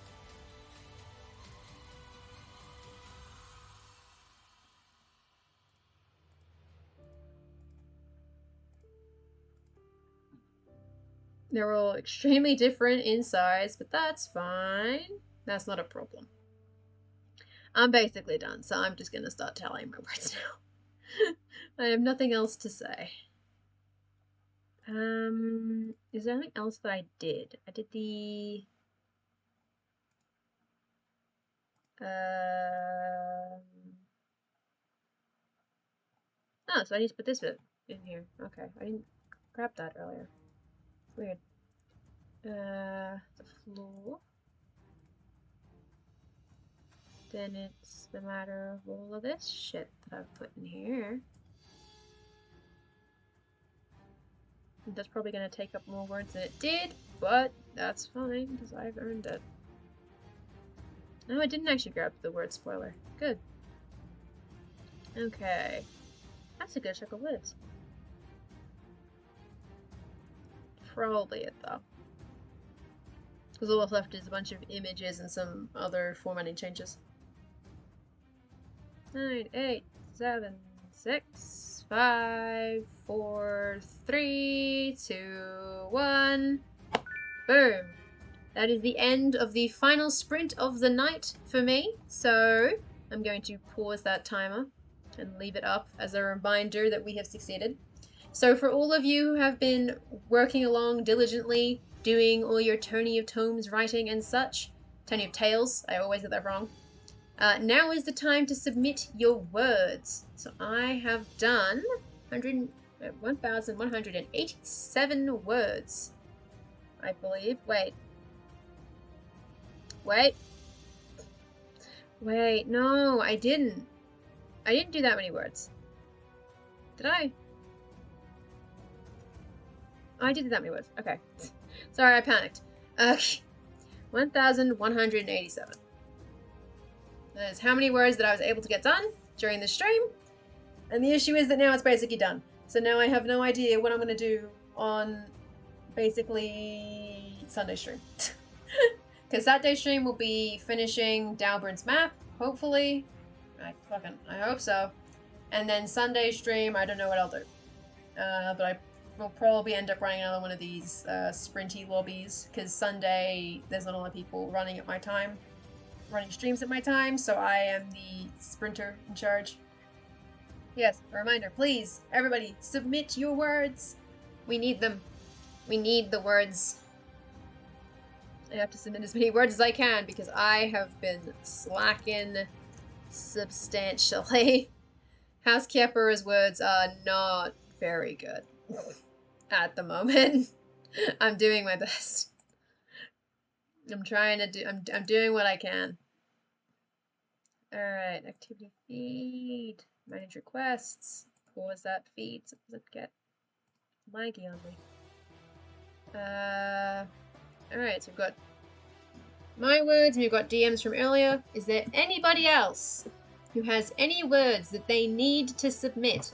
They're all extremely different in size, but that's fine. That's not a problem. I'm basically done, so I'm just going to start telling my words now. I have nothing else to say. Is there anything else that I did? I did the... Oh, so I need to put this bit in here. Okay, I didn't grab that earlier. Weird. The floor. Then it's the matter of all of this shit that I've put in here. That's probably going to take up more words than it did, but that's fine because I've earned it. No, I didn't actually grab the word spoiler. Good. Okay. That's a good chunk of words. Probably it though. Because all that's left is a bunch of images and some other formatting changes. 9, 8, 7, 6, 5, 4, 3, 2, 1. Boom. That is the end of the final sprint of the night for me. So I'm going to pause that timer and leave it up as a reminder that we have succeeded. So for all of you who have been working along diligently, doing all your Tony of Tomes writing and such, Tony of Tales, I always get that wrong. Now is the time to submit your words. So I have done 1,187 words, I believe. Wait, no, I didn't. I didn't do that many words. Did I? Oh, I did that many words. Okay. Sorry, I panicked. 1,187. That is how many words that I was able to get done during the stream. And the issue is that now it's basically done. So now I have no idea what I'm going to do on basically Sunday stream. Because Saturday stream will be finishing Dalburn's map, hopefully. I hope so. And then Sunday stream, I don't know what I'll do. But I will probably end up running another one of these sprinty lobbies. Because Sunday, there's not a lot of people running at my time. Running streams at my time, so I am the sprinter in charge. Yes, a reminder, please, everybody, submit your words. We need them. We need the words. I have to submit as many words as I can because I have been slacking substantially. Housekeeper's words are not very good at the moment. I'm doing my best. I'm trying to do. I'm doing what I can. All right, activity feed, manage requests. pause that feed so it doesn't get laggy on me. Alright, so we've got my words and we've got DMs from earlier. Is there anybody else who has any words that they need to submit?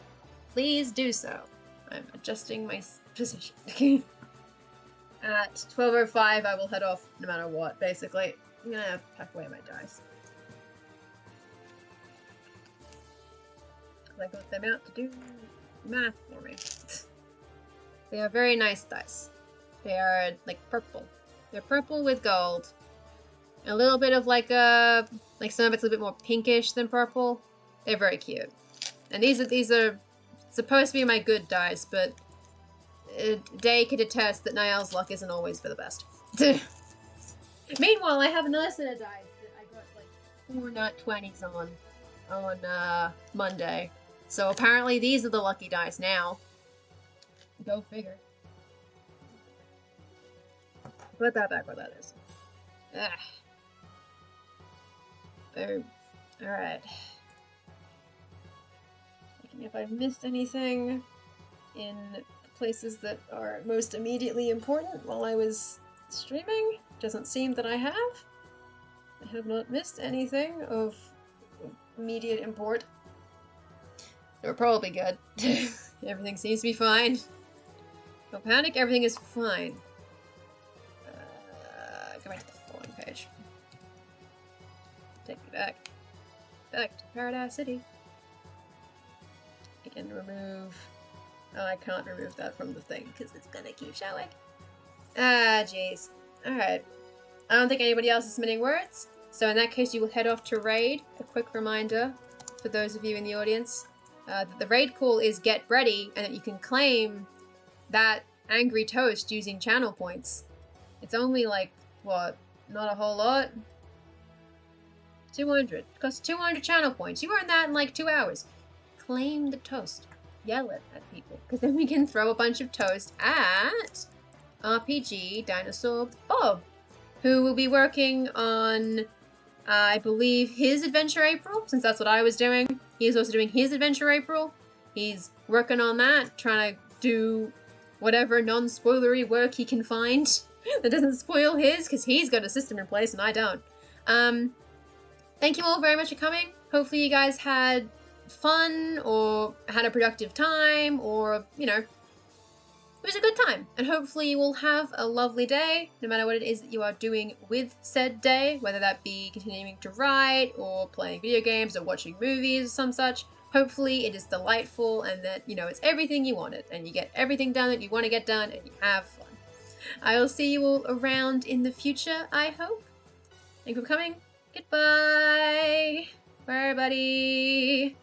Please do so. I'm adjusting my position. At 12:05 I will head off no matter what, basically. I'm gonna pack away my dice. I got them out to do math for me. They are very nice dice. They are like purple. They're purple with gold. A little bit of like some of it's a little bit more pinkish than purple. They're very cute. And these are supposed to be my good dice, but Day could attest that Niall's luck isn't always for the best. Meanwhile, I have another set of dice that I got like 4 nat 20s on Monday. So apparently these are the lucky dice now. Go figure. Put that back where that is. Ugh. Boom. Alright. Checking if I've missed anything in places that are most immediately important while I was streaming. Doesn't seem that I have. I have not missed anything of immediate import. We're probably good. Everything seems to be fine. Don't panic, everything is fine. Go back to the following page. Take me back. Back to Paradise City. I can remove... Oh, I can't remove that from the thing because it's gonna keep showing. Ah, jeez. Alright. I don't think anybody else is submitting words, so in that case you will head off to raid. A quick reminder for those of you in the audience that the raid call is get ready and that you can claim that angry toast using channel points. It's only like, what, not a whole lot? 200. It costs 200 channel points. You earn that in like 2 hours. Claim the toast. Yell it at people, because then we can throw a bunch of toast at RPG Dinosaur Bob, who will be working on, I believe, his Adventure April, since that's what I was doing. He is also doing his Adventure April. He's working on that, trying to do whatever non-spoilery work he can find that doesn't spoil his, because he's got a system in place and I don't. Thank you all very much for coming. Hopefully you guys had fun or had a productive time, or, you know, it was a good time. And hopefully you will have a lovely day, no matter what it is that you are doing with said day, whether that be continuing to write or playing video games or watching movies or some such. Hopefully it is delightful and that, you know, it's everything you wanted and you get everything done that you want to get done and you have fun. I will see you all around in the future, I hope. Thank you for coming. Goodbye. Bye, everybody.